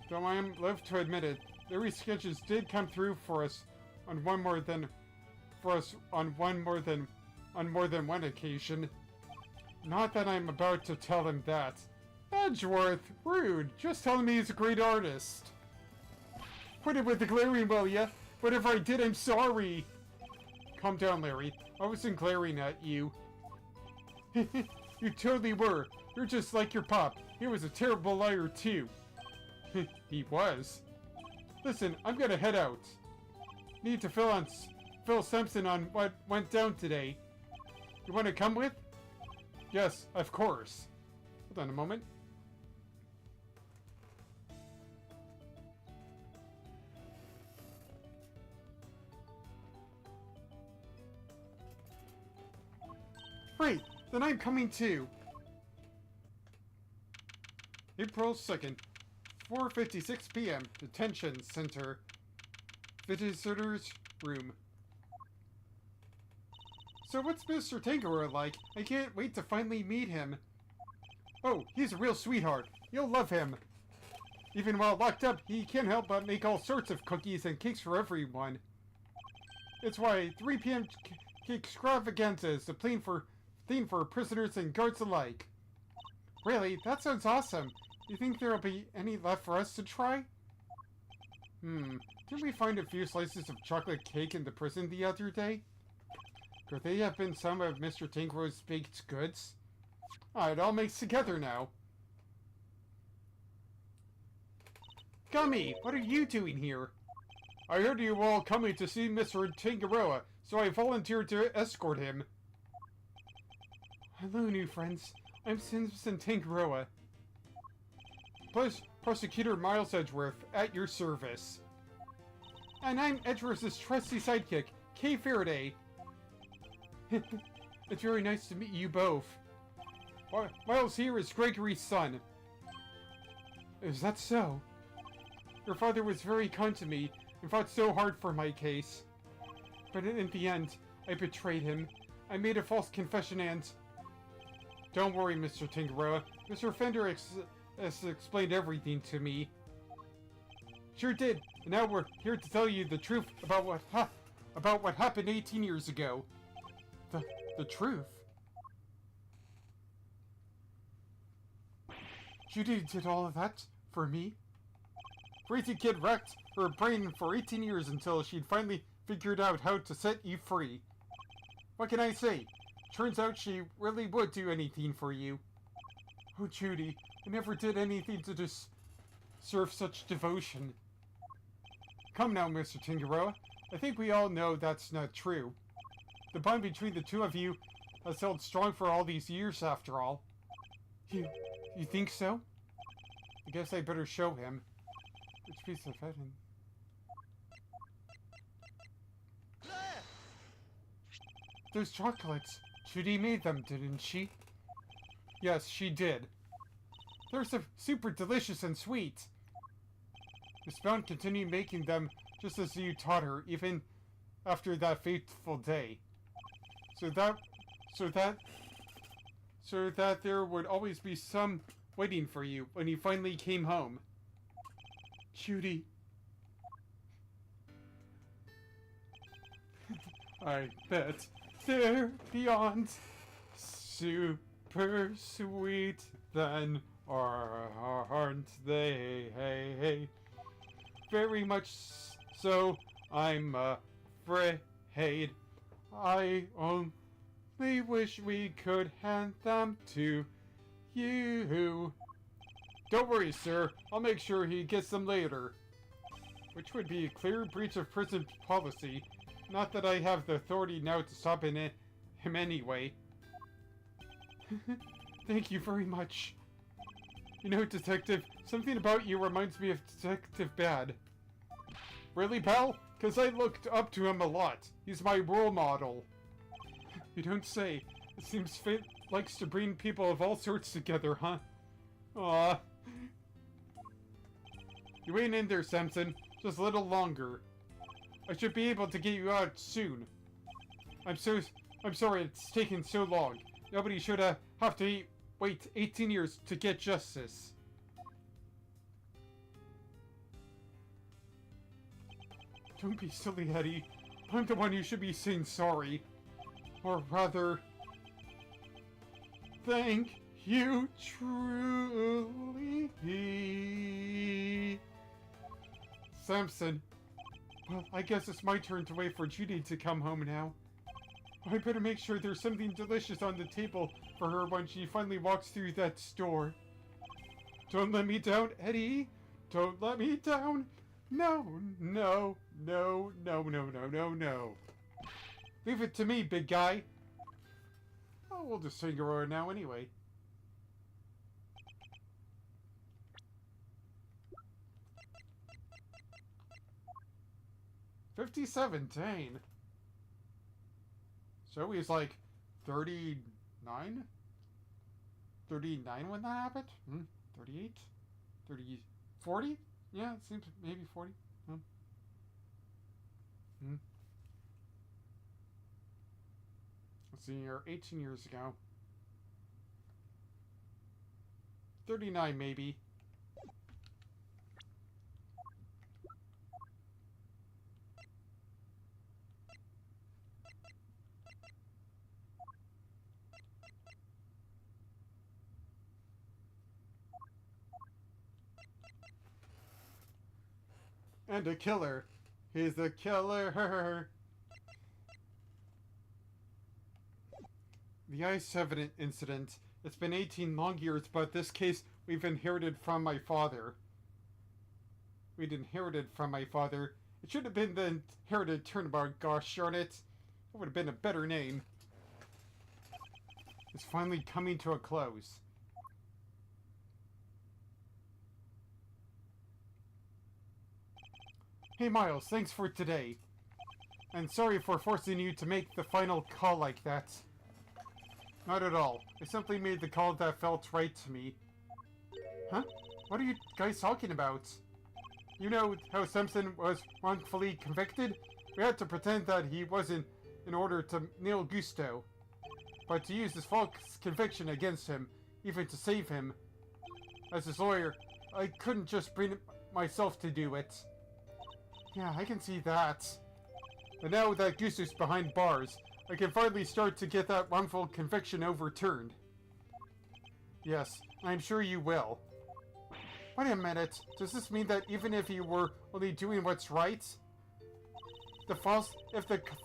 Though I am loath to admit it, the re-sketches did come through for us on more than one occasion. Not that I'm about to tell him that. Edgeworth, rude. Just tell him he's a great artist. Put it with the glaring, will ya? Whatever I did, I'm sorry. Calm down, Larry. I wasn't glaring at you. You totally were. You're just like your pop. He was a terrible liar, too. He was. Listen, I'm gonna head out. Need to fill Simpson on what went down today. You want to come with? Yes, of course. Hold on a moment. Great, then I'm coming too. April 2nd, 4:56 p.m. Detention Center. Visitors room. So what's Mr. Tangaroa like? I can't wait to finally meet him. Oh, he's a real sweetheart. You'll love him. Even while locked up, he can't help but make all sorts of cookies and cakes for everyone. It's why 3 p.m. cake extravaganza is the theme for prisoners and guards alike. Really? That sounds awesome. Do you think there'll be any left for us to try? Didn't we find a few slices of chocolate cake in the prison the other day? Could they have been some of Mr. Tangaroa's baked goods? It all makes together now. Gummy, what are you doing here? I heard you were all coming to see Mr. Tangaroa, so I volunteered to escort him. Hello, new friends. I'm Simpson Tangaroa. Plus, Prosecutor Miles Edgeworth, at your service. And I'm Edgeworth's trusty sidekick, Kay Faraday. It's very nice to meet you both. Miles here is Gregory's son. Is that so? Your father was very kind to me and fought so hard for my case. But in the end, I betrayed him. I made a false confession and... Don't worry, Mr. Tangaroa. Mr. Fender has explained everything to me. Sure did. And now we're here to tell you the truth about what happened 18 years ago. The truth? Judy did all of that for me? Crazy kid wrecked her brain for 18 years until she'd finally figured out how to set you free. What can I say? Turns out she really would do anything for you. Oh, Judy, I never did anything to deserve such devotion. Come now, Mr. Tangaroa. I think we all know that's not true. The bond between the two of you has held strong for all these years, after all. You think so? I guess I better show him. Which piece of head and... Those chocolates! Judy made them, didn't she? Yes, she did. They're so super delicious and sweet. Miss Brown continued making them just as you taught her, even after that fateful day. So that there would always be some waiting for you when you finally came home. Judy. I bet they're beyond super sweet then, aren't they? Hey. Very much so, I'm afraid I only We wish we could hand them to you. Don't worry, sir. I'll make sure he gets them later. Which would be a clear breach of prison policy. Not that I have the authority now to stop him anyway. Thank you very much. You know, Detective, something about you reminds me of Detective Bad. Really, pal? 'Cause I looked up to him a lot. He's my role model. You don't say. It seems fate likes to bring people of all sorts together, huh? Aw. You ain't in there, Samson. Just a little longer. I should be able to get you out soon. I'm sorry it's taken so long. Nobody should have to wait 18 years to get justice. Don't be silly, Eddie. I'm the one who should be saying sorry. Or rather, thank you truly. Samson. Well, I guess it's my turn to wait for Judy to come home now. I better make sure there's something delicious on the table for her when she finally walks through that store. Don't let me down, Eddie. Don't let me down. No, no, no, no, no, no, no, no. Leave it to me, big guy. Oh, we'll just figure her out now anyway. $57, dang. So he's like 39? 39 when that happened? 38? 30, 40? Yeah, it seems maybe 40. Let's see here, 18 years ago. 39 maybe. And a killer. He's a killer. The I-7 incident. It's been 18 long years, but this case we've inherited from my father. We'd inherited from my father. It should have been the inherited turnabout, gosh darn it. That would have been a better name. It's finally coming to a close. Hey Miles, thanks for today. And sorry for forcing you to make the final call like that. Not at all. I simply made the call that felt right to me. Huh? What are you guys talking about? You know how Simpson was wrongfully convicted? We had to pretend that he wasn't in order to nail Gusto. But to use this false conviction against him, even to save him. As his lawyer, I couldn't just bring myself to do it. Yeah, I can see that. But now that Gusto's behind bars, I can finally start to get that wrongful conviction overturned. Yes, I'm sure you will. Wait a minute, does this mean that even if you were only doing what's right, if the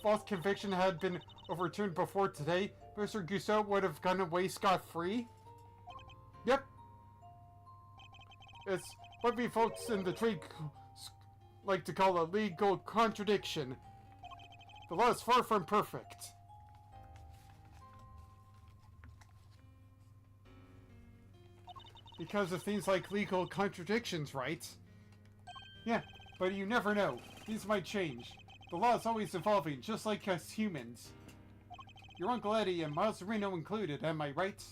false conviction had been overturned before today, Mr. Gusto would have gone away scot-free? Yep. It's what we folks in the trade like to call a legal contradiction. The law is far from perfect. Because of things like legal contradictions, right? Yeah, but you never know. These might change. The law is always evolving, just like us humans. Your Uncle Eddie and Miles Reno included, am I right?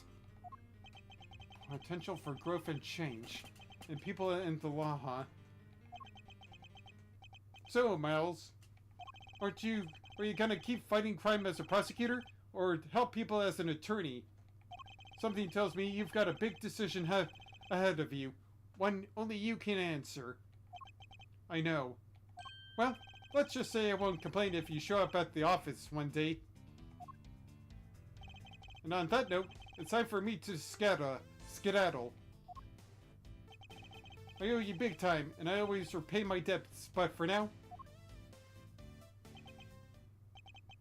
Potential for growth and change. And people in the law, huh? So, Miles, are you gonna keep fighting crime as a prosecutor, or help people as an attorney? Something tells me you've got a big decision ahead of you, one only you can answer. I know. Well, let's just say I won't complain if you show up at the office one day. And on that note, it's time for me to skedaddle. I owe you big time, and I always repay my debts, but for now...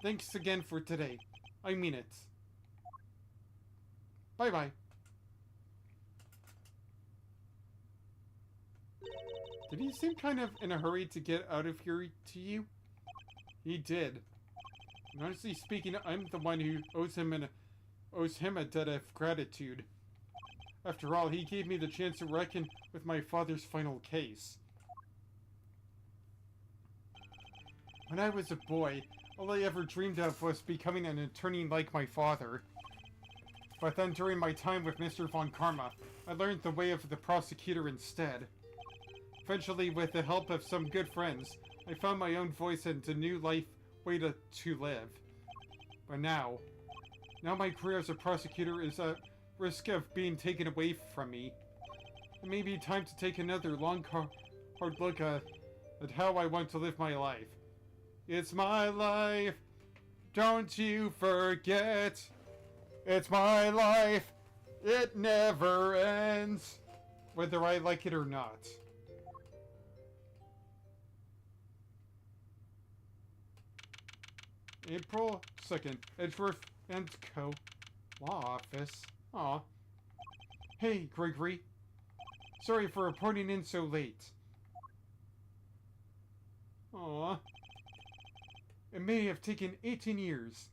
Thanks again for today. I mean it. Bye-bye. Did he seem kind of in a hurry to get out of here to you? He did. And honestly speaking, I'm the one who owes him a debt of gratitude. After all, he gave me the chance to reckon with my father's final case. When I was a boy, all I ever dreamed of was becoming an attorney like my father. But then during my time with Mr. Von Karma, I learned the way of the prosecutor instead. Eventually, with the help of some good friends, I found my own voice and a new way to live. But now my career as a prosecutor is at risk of being taken away from me. It may be time to take another long, hard look at how I want to live my life. It's my life, don't you forget. It's my life, it never ends, whether I like it or not. April 2nd, Edgeworth and Co. Law Office. Aw. Hey, Gregory. Sorry for reporting in so late. Aw. It may have taken 18 years,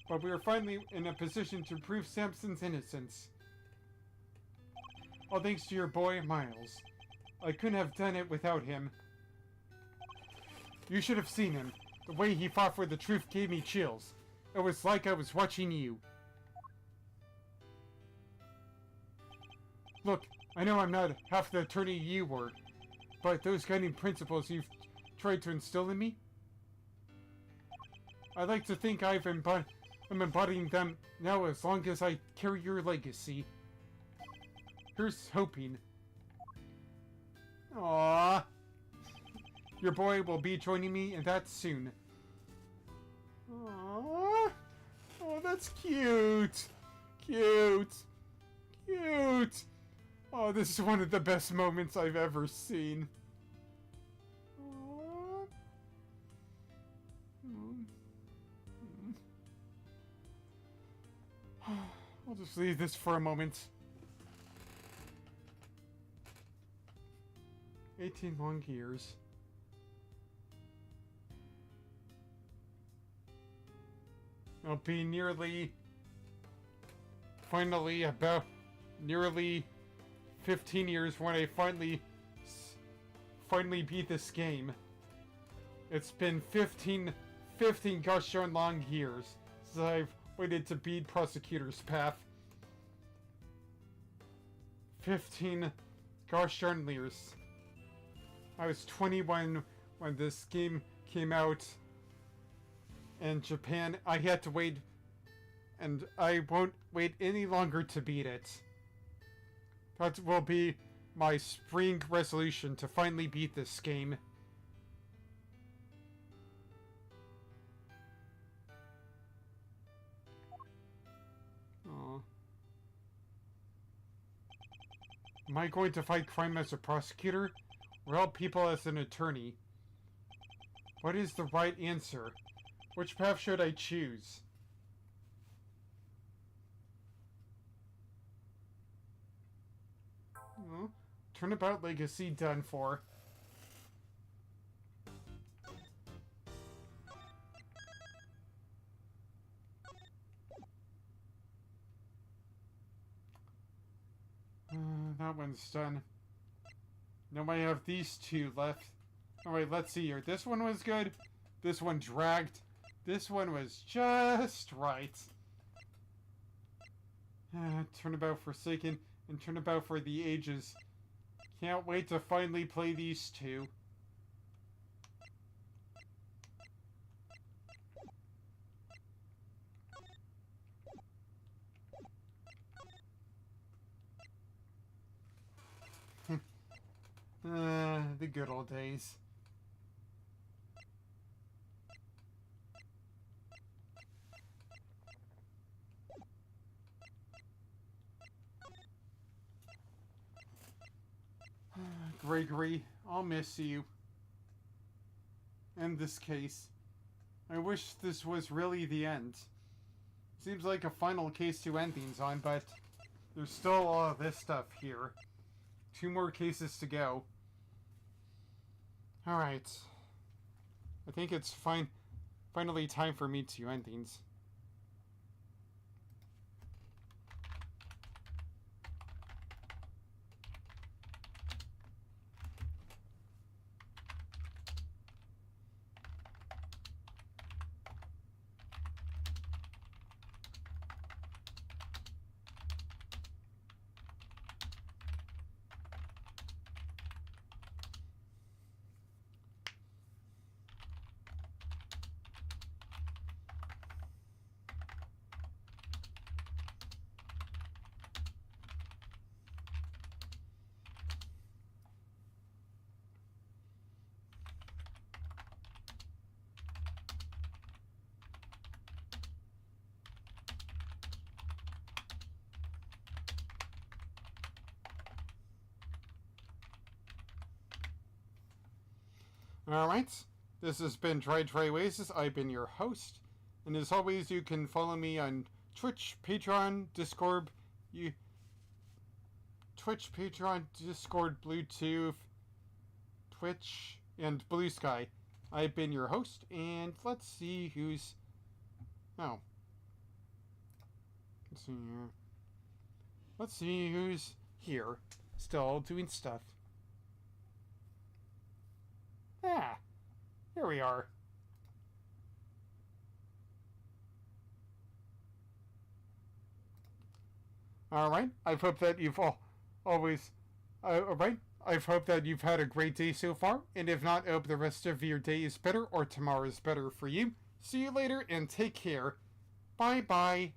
but we are finally in a position to prove Samson's innocence. All thanks to your boy, Miles. I couldn't have done it without him. You should have seen him. The way he fought for the truth gave me chills. It was like I was watching you. Look, I know I'm not half the attorney you were, but those guiding principles you've tried to instill in me, I like to think I'm embodying them now as long as I carry your legacy. Here's hoping. Aww. Your boy will be joining me in that soon. Aww. Oh, that's cute. Cute. Cute. Oh, this is one of the best moments I've ever seen. Aww. I'll just leave this for a moment. 18 long years. It'll be nearly 15 years when I finally beat this game. It's been 15 gosh darn long years since I've waited to beat Prosecutor's Path. 15 gosh darn years. I was 21 when this game came out in Japan. I had to wait, and I won't wait any longer to beat it. That will be my spring resolution, to finally beat this game. Aww. Am I going to fight crime as a prosecutor, or help people as an attorney? What is the right answer? Which path should I choose? Oh, turnabout legacy done for. That one's done. Now I have these two left. Alright, let's see here. This one was good. This one dragged. This one was just right. Turnabout Forsaken and Turnabout for the Ages. Can't wait to finally play these two. The good old days. Gregory, I'll miss you. In this case, I wish this was really the end. seems like a final case to end things on, but there's still all of this stuff here. 2 more cases to go. Alright. I think it's finally time for me to end things. Alright, this has been Dry Oasis. I've been your host, and as always, you can follow me on Twitch, Patreon, Discord, Bluetooth, Twitch, and Blue Sky. I've been your host, and let's see who's... Oh. Let's see here. Let's see who's here, still doing stuff. Ah, here we are. Alright, I hope that you've always... Alright, I hope that you've had a great day so far, and if not, I hope the rest of your day is better, or tomorrow is better for you. See you later, and take care. Bye-bye.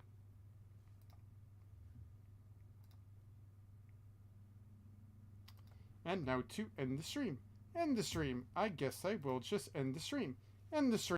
And now to end the stream. End the stream. I guess I will just end the stream. End the stream.